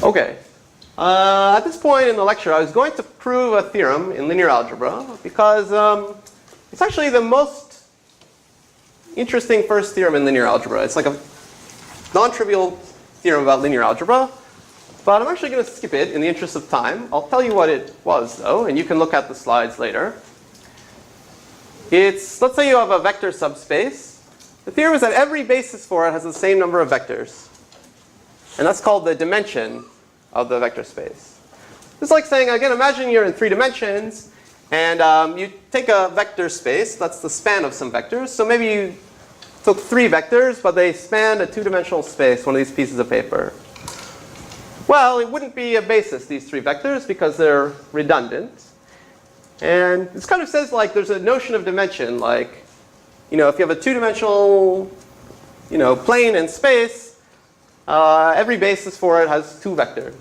A: Okay. At this point in the lecture, I was going to prove a theorem in linear algebra because it's actually the most interesting first theorem in linear algebra. It's like a non-trivial theorem about linear algebra, but I'm actually going to skip it in the interest of time. I'll tell you what it was, though, and you can look at the slides later. Let's say you have a vector subspace. The theorem is that every basis for it has the same number of vectors, and that's called the dimension of the vector space. It's like saying, again, imagine you're in 3 dimensions, and you take a vector space. That's the span of some vectors. So maybe you took 3 vectors, but they spanned a 2-dimensional space, one of these pieces of paper. Well, it wouldn't be a basis, these 3 vectors, because they're redundant. And this kind of says, like, there's a notion of dimension. Like, if you have a 2-dimensional, plane in space, every basis for it has 2 vectors.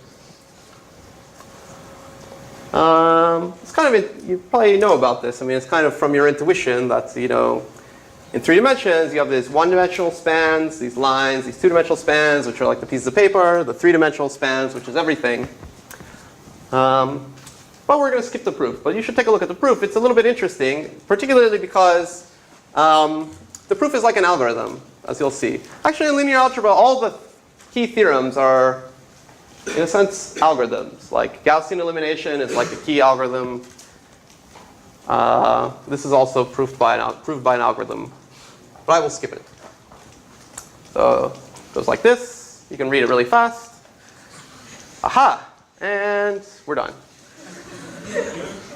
A: It's kind of, you probably know about this. I mean, it's kind of from your intuition that, in 3 dimensions, you have these 1-dimensional spans, these lines, these 2-dimensional spans, which are like the pieces of paper, the 3-dimensional spans, which is everything. But we're going to skip the proof. But you should take a look at the proof. It's a little bit interesting, particularly because the proof is like an algorithm, as you'll see. Actually, in linear algebra, all the key theorems are, in a sense, algorithms. Like Gaussian elimination is like a key algorithm. This is also proved by an algorithm. But I will skip it. So it goes like this. You can read it really fast. Aha! And we're done.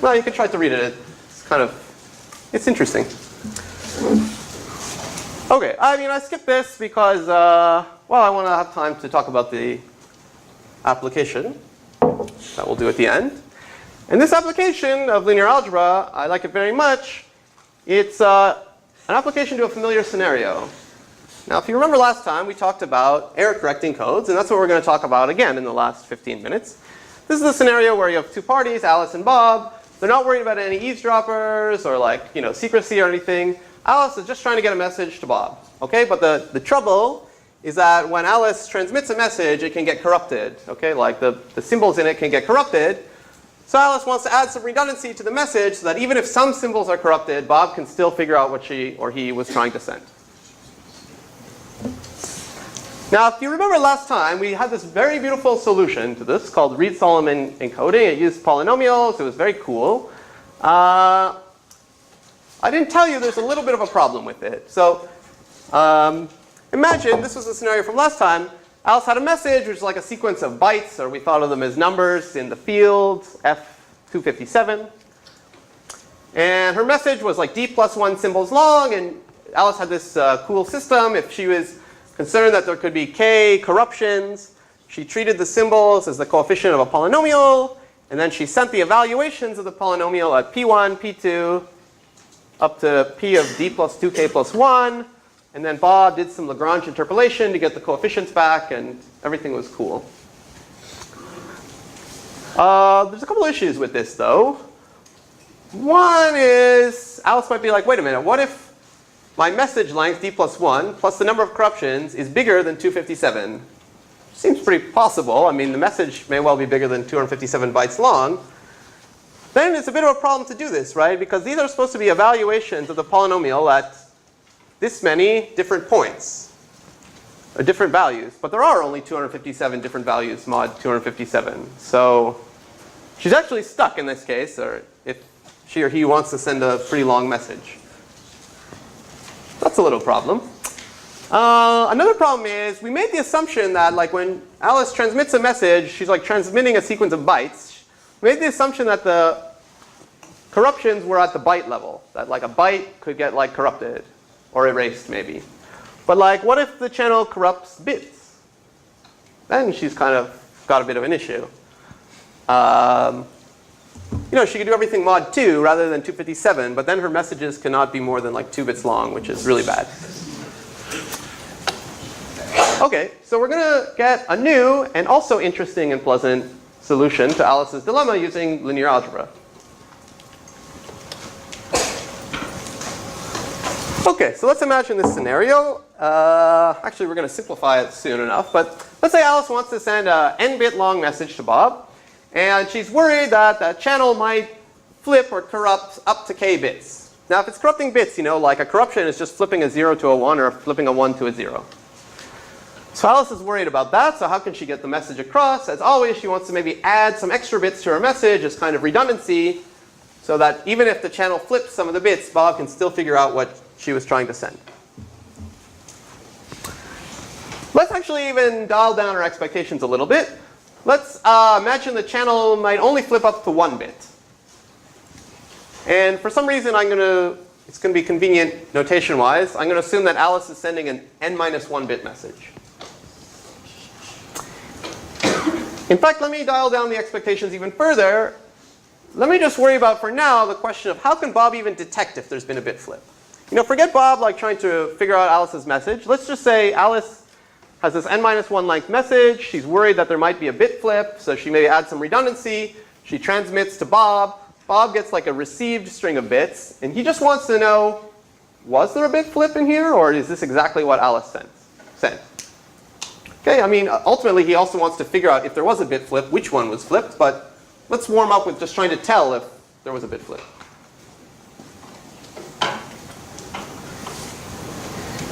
A: Well, you can try to read it. It's interesting. Okay, I skipped this because, I want to have time to talk about the application. That we'll do at the end. And this application of linear algebra, I like it very much. It's an application to a familiar scenario. Now, if you remember last time, we talked about error correcting codes, and that's what we're going to talk about again in the last 15 minutes. This is a scenario where you have 2 parties, Alice and Bob. They're not worried about any eavesdroppers or secrecy or anything. Alice is just trying to get a message to Bob. Okay, but the trouble is that when Alice transmits a message, it can get corrupted. Okay, like the symbols in it can get corrupted. So Alice wants to add some redundancy to the message so that even if some symbols are corrupted, Bob can still figure out what she or he was trying to send. Now, if you remember last time, we had this very beautiful solution to this called Reed-Solomon encoding. It used polynomials. It was very cool. I didn't tell you there's a little bit of a problem with it. So imagine, this was a scenario from last time. Alice had a message, which is like a sequence of bytes, or we thought of them as numbers in the field, F257. And her message was like D+1 symbols long, and Alice had this cool system. If she was concerned that there could be k corruptions, she treated the symbols as the coefficient of a polynomial, and then she sent the evaluations of the polynomial at p1, p2, up to p of d plus 2k plus 1, and then Bob did some Lagrange interpolation to get the coefficients back, and everything was cool. There's a couple issues with this, though. One is, Alice might be like, wait a minute, what if my message length, d plus 1, plus the number of corruptions is bigger than 257? Seems pretty possible. I mean, the message may well be bigger than 257 bytes long. Then it's a bit of a problem to do this, right? Because these are supposed to be evaluations of the polynomial at this many different points, or different values. But there are only 257 different values mod 257. So she's actually stuck in this case, or if she or he wants to send a pretty long message. That's a little problem. Another problem is we made the assumption that like when Alice transmits a message, she's like transmitting a sequence of bytes. We made the assumption that the corruptions were at the byte level, that like a byte could get like corrupted or erased maybe. But like what if the channel corrupts bits? Then she's kind of got a bit of an issue. You know, she could do everything mod 2 rather than 257, but then her messages cannot be more than like 2 bits long, which is really bad. Okay, so we're going to get a new and also interesting and pleasant solution to Alice's dilemma using linear algebra. Okay, so let's imagine this scenario. Actually, we're going to simplify it soon enough, but let's say Alice wants to send a n-bit long message to Bob, and she's worried that the channel might flip or corrupt up to k bits. Now, if it's corrupting bits, you know, like a corruption is just flipping a 0 to a 1 or flipping a 1 to a 0. So Alice is worried about that, so how can she get the message across? As always, she wants to maybe add some extra bits to her message as kind of redundancy, so that even if the channel flips some of the bits, Bob can still figure out what she was trying to send. Let's actually even dial down our expectations a little bit. Let's imagine the channel might only flip up to 1 bit. And for some reason, it's going to be convenient notation-wise, I'm going to assume that Alice is sending an n-1 bit message. In fact, let me dial down the expectations even further. Let me just worry about, for now, the question of how can Bob even detect if there's been a bit flip? You know, forget Bob like trying to figure out Alice's message. Let's just say Alice has this n-1 length message. She's worried that there might be a bit flip, so she maybe adds some redundancy. She transmits to Bob. Bob gets like a received string of bits, and he just wants to know, was there a bit flip in here, or is this exactly what Alice sent? Okay, I mean, ultimately he also wants to figure out if there was a bit flip, which one was flipped, but let's warm up with just trying to tell if there was a bit flip.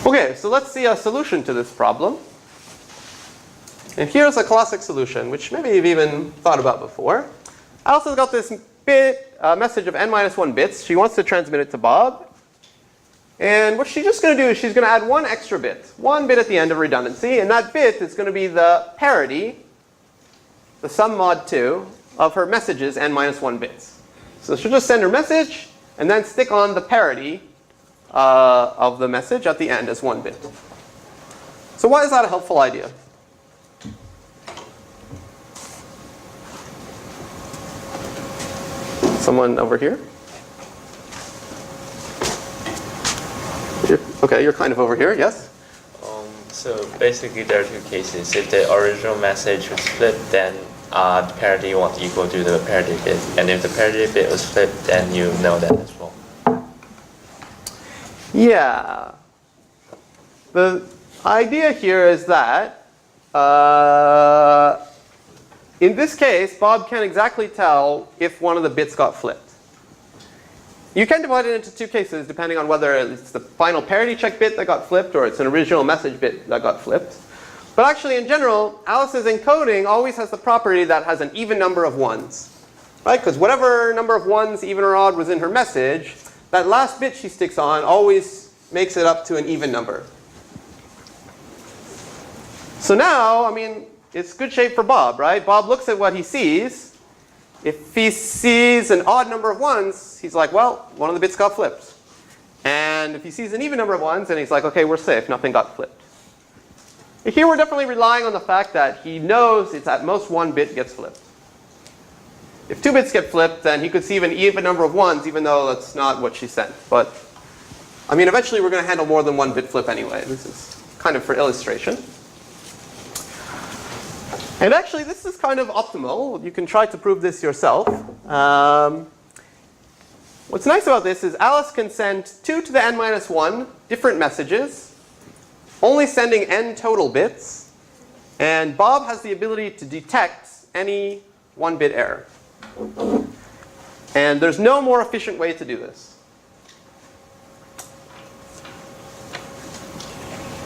A: Okay, so let's see a solution to this problem. And here's a classic solution, which maybe you've even thought about before. Alice has got this message of n-1 bits. She wants to transmit it to Bob. And what she's just going to do is she's going to add 1 extra bit, 1 bit at the end of redundancy, and that bit is going to be the parity, the sum mod 2, of her messages n-1 bits. So she'll just send her message, and then stick on the parity of the message at the end as 1 bit. So why is that a helpful idea? Someone over here? Okay, you're kind of over here, yes?
E: So basically there are 2 cases. If the original message was flipped, then the parity won't equal to the parity bit. And if the parity bit was flipped, then you know that as well.
A: Yeah. The idea here is that in this case, Bob can't exactly tell if one of the bits got flipped. You can divide it into 2 cases depending on whether it's the final parity check bit that got flipped or it's an original message bit that got flipped. But actually, in general, Alice's encoding always has the property that has an even number of 1s. Right? Because whatever number of 1s, even or odd, was in her message, that last bit she sticks on always makes it up to an even number. So now, I mean, it's good shape for Bob, right? Bob looks at what he sees. If he sees an odd number of 1s, he's like, well, one of the bits got flipped. And if he sees an even number of 1s, then he's like, okay, we're safe, nothing got flipped. Here we're definitely relying on the fact that he knows it's at most 1 bit gets flipped. If 2 bits get flipped, then he could see an even number of 1s, even though that's not what she sent. But, I mean, eventually we're going to handle more than 1 bit flip anyway. This is kind of for illustration. And actually, this is kind of optimal. You can try to prove this yourself. What's nice about this is Alice can send 2 to the n-1 different messages, only sending n total bits. And Bob has the ability to detect any 1-bit error. And there's no more efficient way to do this.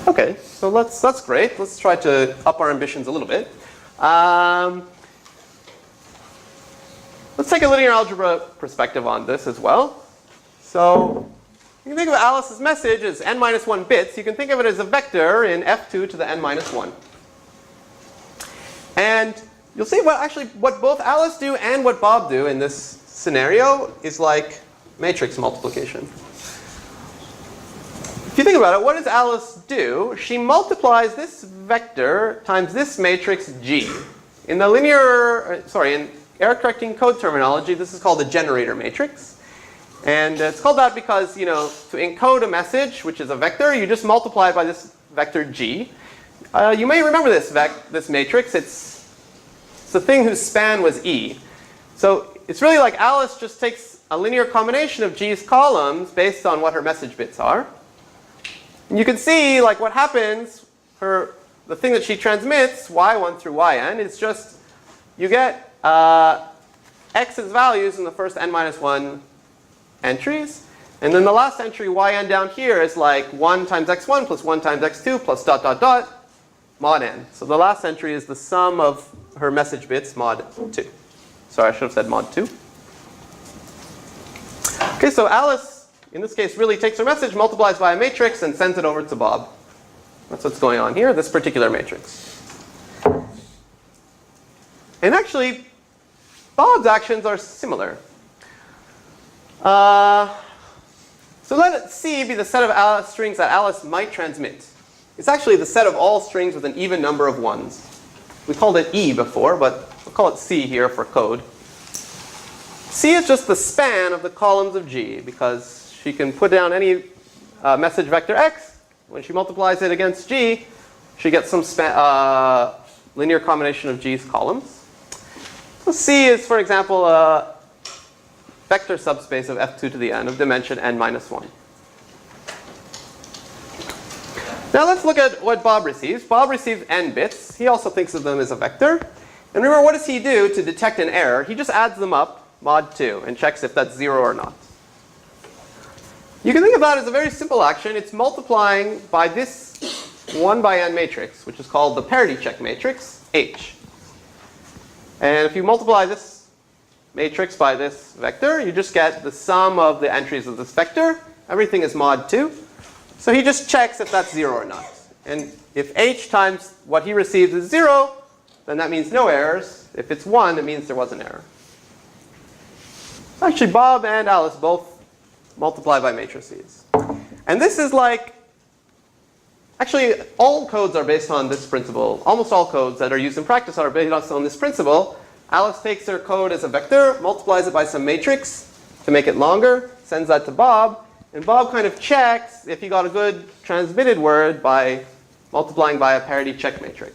A: Okay, so that's great. Let's try to up our ambitions a little bit. Let's take a linear algebra perspective on this as well. So you can think of Alice's message as n minus 1 bits. You can think of it as a vector in f2 to the n minus 1. And you'll see what both Alice do and what Bob do in this scenario is like matrix multiplication. If you think about it, what does Alice do? She multiplies this vector times this matrix G. In the in error correcting code terminology, this is called a generator matrix. And it's called that because, to encode a message, which is a vector, you just multiply it by this vector G. You may remember this matrix. It's the thing whose span was E. So it's really like Alice just takes a linear combination of G's columns based on what her message bits are. And you can see like what happens, the thing that she transmits, y1 through yn, is just you get x's values in the first n minus 1 entries. And then the last entry, yn down here, is like 1 times x1 plus 1 times x2 plus dot dot dot mod n. So the last entry is the sum of her message bits mod 2. Sorry, I should have said mod 2. Okay, so Alice, in this case, really takes her message, multiplies by a matrix, and sends it over to Bob. That's what's going on here, this particular matrix. And actually, Bob's actions are similar. So let C be the set of strings that Alice might transmit. It's actually the set of all strings with an even number of ones. We called it E before, but we'll call it C here for code. C is just the span of the columns of G, because she can put down any message vector x. When she multiplies it against G, she gets some linear combination of G's columns. So C is, for example, a vector subspace of f2 to the n of dimension n minus 1. Now let's look at what Bob receives. Bob receives n bits. He also thinks of them as a vector. And remember, what does he do to detect an error? He just adds them up, mod 2, and checks if that's 0 or not. You can think of that as a very simple action. It's multiplying by this 1 by n matrix, which is called the parity check matrix, H. And if you multiply this matrix by this vector, you just get the sum of the entries of this vector. Everything is mod 2. So he just checks if that's 0 or not. And if h times what he receives is 0, then that means no errors. If it's 1, it means there was an error. Actually, Bob and Alice both multiply by matrices. And this is like, actually, all codes are based on this principle. Almost all codes that are used in practice are based on this principle. Alice takes her code as a vector, multiplies it by some matrix to make it longer, sends that to Bob, and Bob kind of checks if he got a good transmitted word by multiplying by a parity check matrix.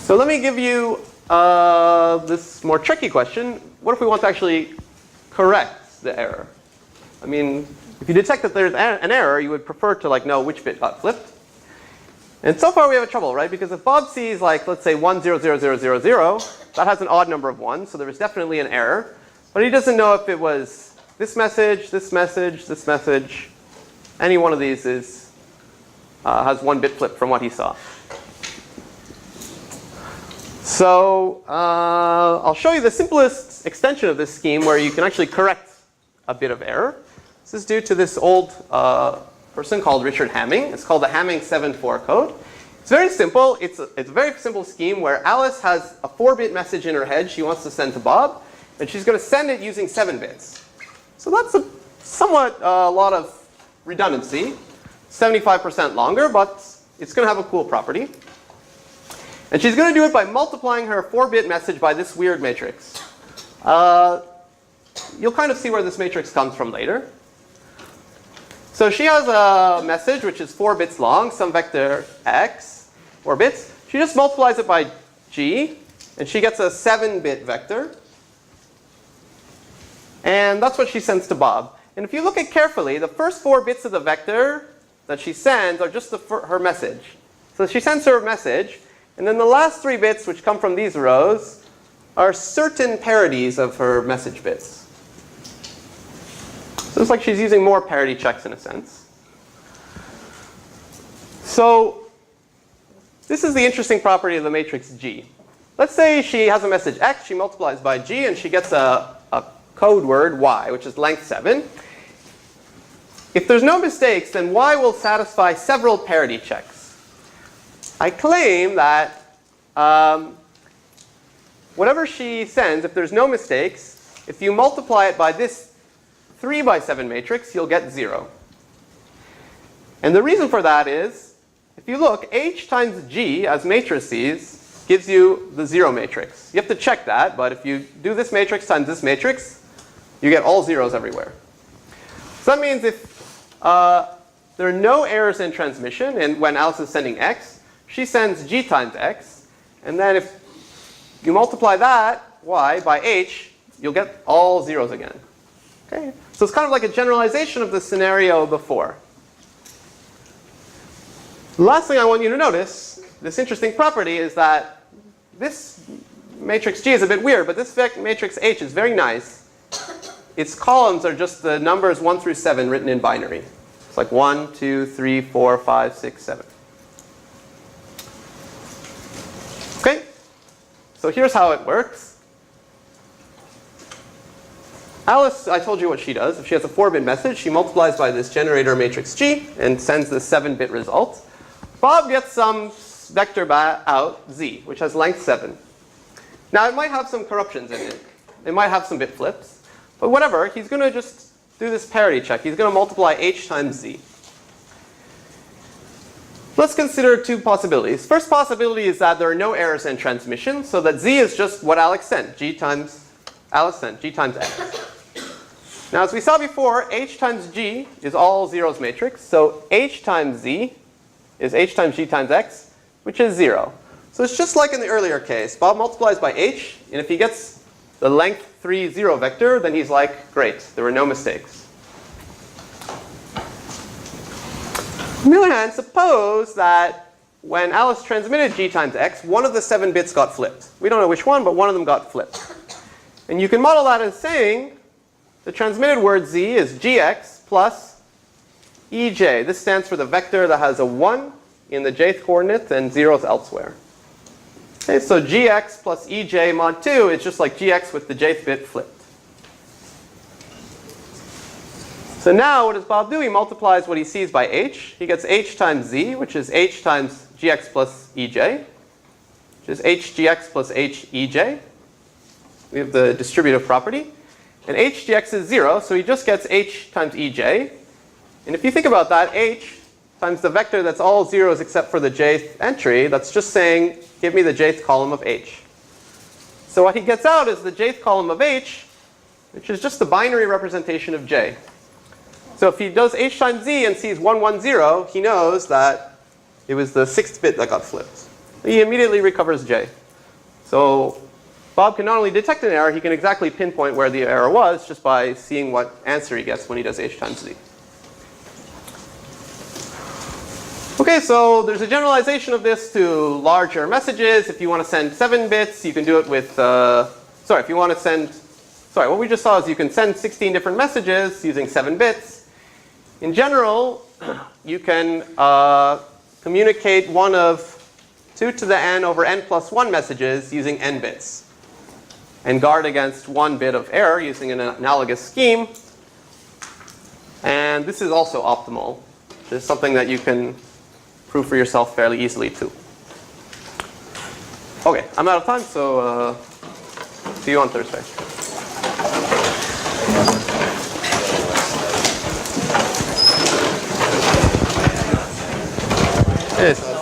A: So let me give you this more tricky question. What if we want to actually correct the error? I mean, if you detect that there's an error, you would prefer to know which bit got flipped. And so far we have a trouble, right? Because if Bob sees, let's say 100000, that has an odd number of 1, so there is definitely an error. But he doesn't know if it was this message, this message, this message. Any one of these has 1 bit flip from what he saw. So I'll show you the simplest extension of this scheme where you can actually correct a bit of error. This is due to this old person called Richard Hamming. It's called the Hamming 7-4 code. It's very simple. It's a very simple scheme where Alice has a 4-bit message in her head she wants to send to Bob, and she's going to send it using 7 bits. So that's somewhat a lot of redundancy, 75% longer, but it's going to have a cool property. And she's going to do it by multiplying her 4-bit message by this weird matrix. You'll kind of see where this matrix comes from later. So she has a message which is 4 bits long, some vector x, 4 bits. She just multiplies it by g, and she gets a 7-bit vector. And that's what she sends to Bob. And if you look at carefully, the first 4 bits of the vector that she sends are just her message. So she sends her message, and then the last 3 bits, which come from these rows, are certain parities of her message bits. So it's like she's using more parity checks in a sense. So this is the interesting property of the matrix G. Let's say she has a message x, she multiplies by g, and she gets a code word y, which is length 7. If there's no mistakes, then y will satisfy several parity checks. I claim that whatever she sends, if there's no mistakes, if you multiply it by this 3 by 7 matrix, you'll get 0. And the reason for that is, if you look, h times g as matrices gives you the 0 matrix. You have to check that, but if you do this matrix times this matrix, you get all zeros everywhere. So that means if there are no errors in transmission, and when Alice is sending x, she sends g times x, and then if you multiply that, y, by h, you'll get all zeros again. Okay? So it's kind of like a generalization of the scenario before. The last thing I want you to notice, this interesting property, is that this matrix G is a bit weird, but this matrix H is very nice. Its columns are just the numbers 1 through 7 written in binary. It's like 1, 2, 3, 4, 5, 6, 7. Okay? So here's how it works. Alice, I told you what she does. If she has a 4-bit message, she multiplies by this generator matrix G and sends this 7-bit result. Bob gets some vector out, z, which has length 7. Now, it might have some corruptions in it. It might have some bit flips. But whatever, he's going to just do this parity check. He's going to multiply h times z. Let's consider 2 possibilities. First possibility is that there are no errors in transmission, so that z is just what Alice sent, g times x. Now, as we saw before, h times g is all zeros matrix. So h times z is h times g times x, which is 0. So it's just like in the earlier case. Bob multiplies by h, and if he gets the length 3, 0 vector, then he's like, great, there were no mistakes. On the other hand, suppose that when Alice transmitted g times x, one of the 7 bits got flipped. We don't know which one, but one of them got flipped. And you can model that as saying the transmitted word z is gx plus ej. This stands for the vector that has a 1 in the jth coordinate and zeros elsewhere. Okay, so gx plus ej mod 2 is just like gx with the jth bit flipped. So now what does Bob do? He multiplies what he sees by h. He gets h times z, which is h times gx plus ej, which is hgx plus hej. We have the distributive property. And hgx is 0, so he just gets h times ej. And if you think about that, h times the vector that's all zeros except for the jth entry, that's just saying, give me the jth column of h. So what he gets out is the jth column of h, which is just the binary representation of j. So if he does h times z and sees 1, 1, 0, he knows that it was the 6th bit that got flipped. He immediately recovers j. So Bob can not only detect an error, he can exactly pinpoint where the error was just by seeing what answer he gets when he does h times z. Okay, so there's a generalization of this to larger messages. If you want to send 7 bits, you can do it with, if you want to send, what we just saw is you can send 16 different messages using 7 bits. In general, you can communicate one of 2 to the n over n plus 1 messages using n bits, and guard against 1 bit of error using an analogous scheme. And this is also optimal. This is something that you can prove for yourself fairly easily too. Okay, I'm out of time, so see you on Thursday. Yes.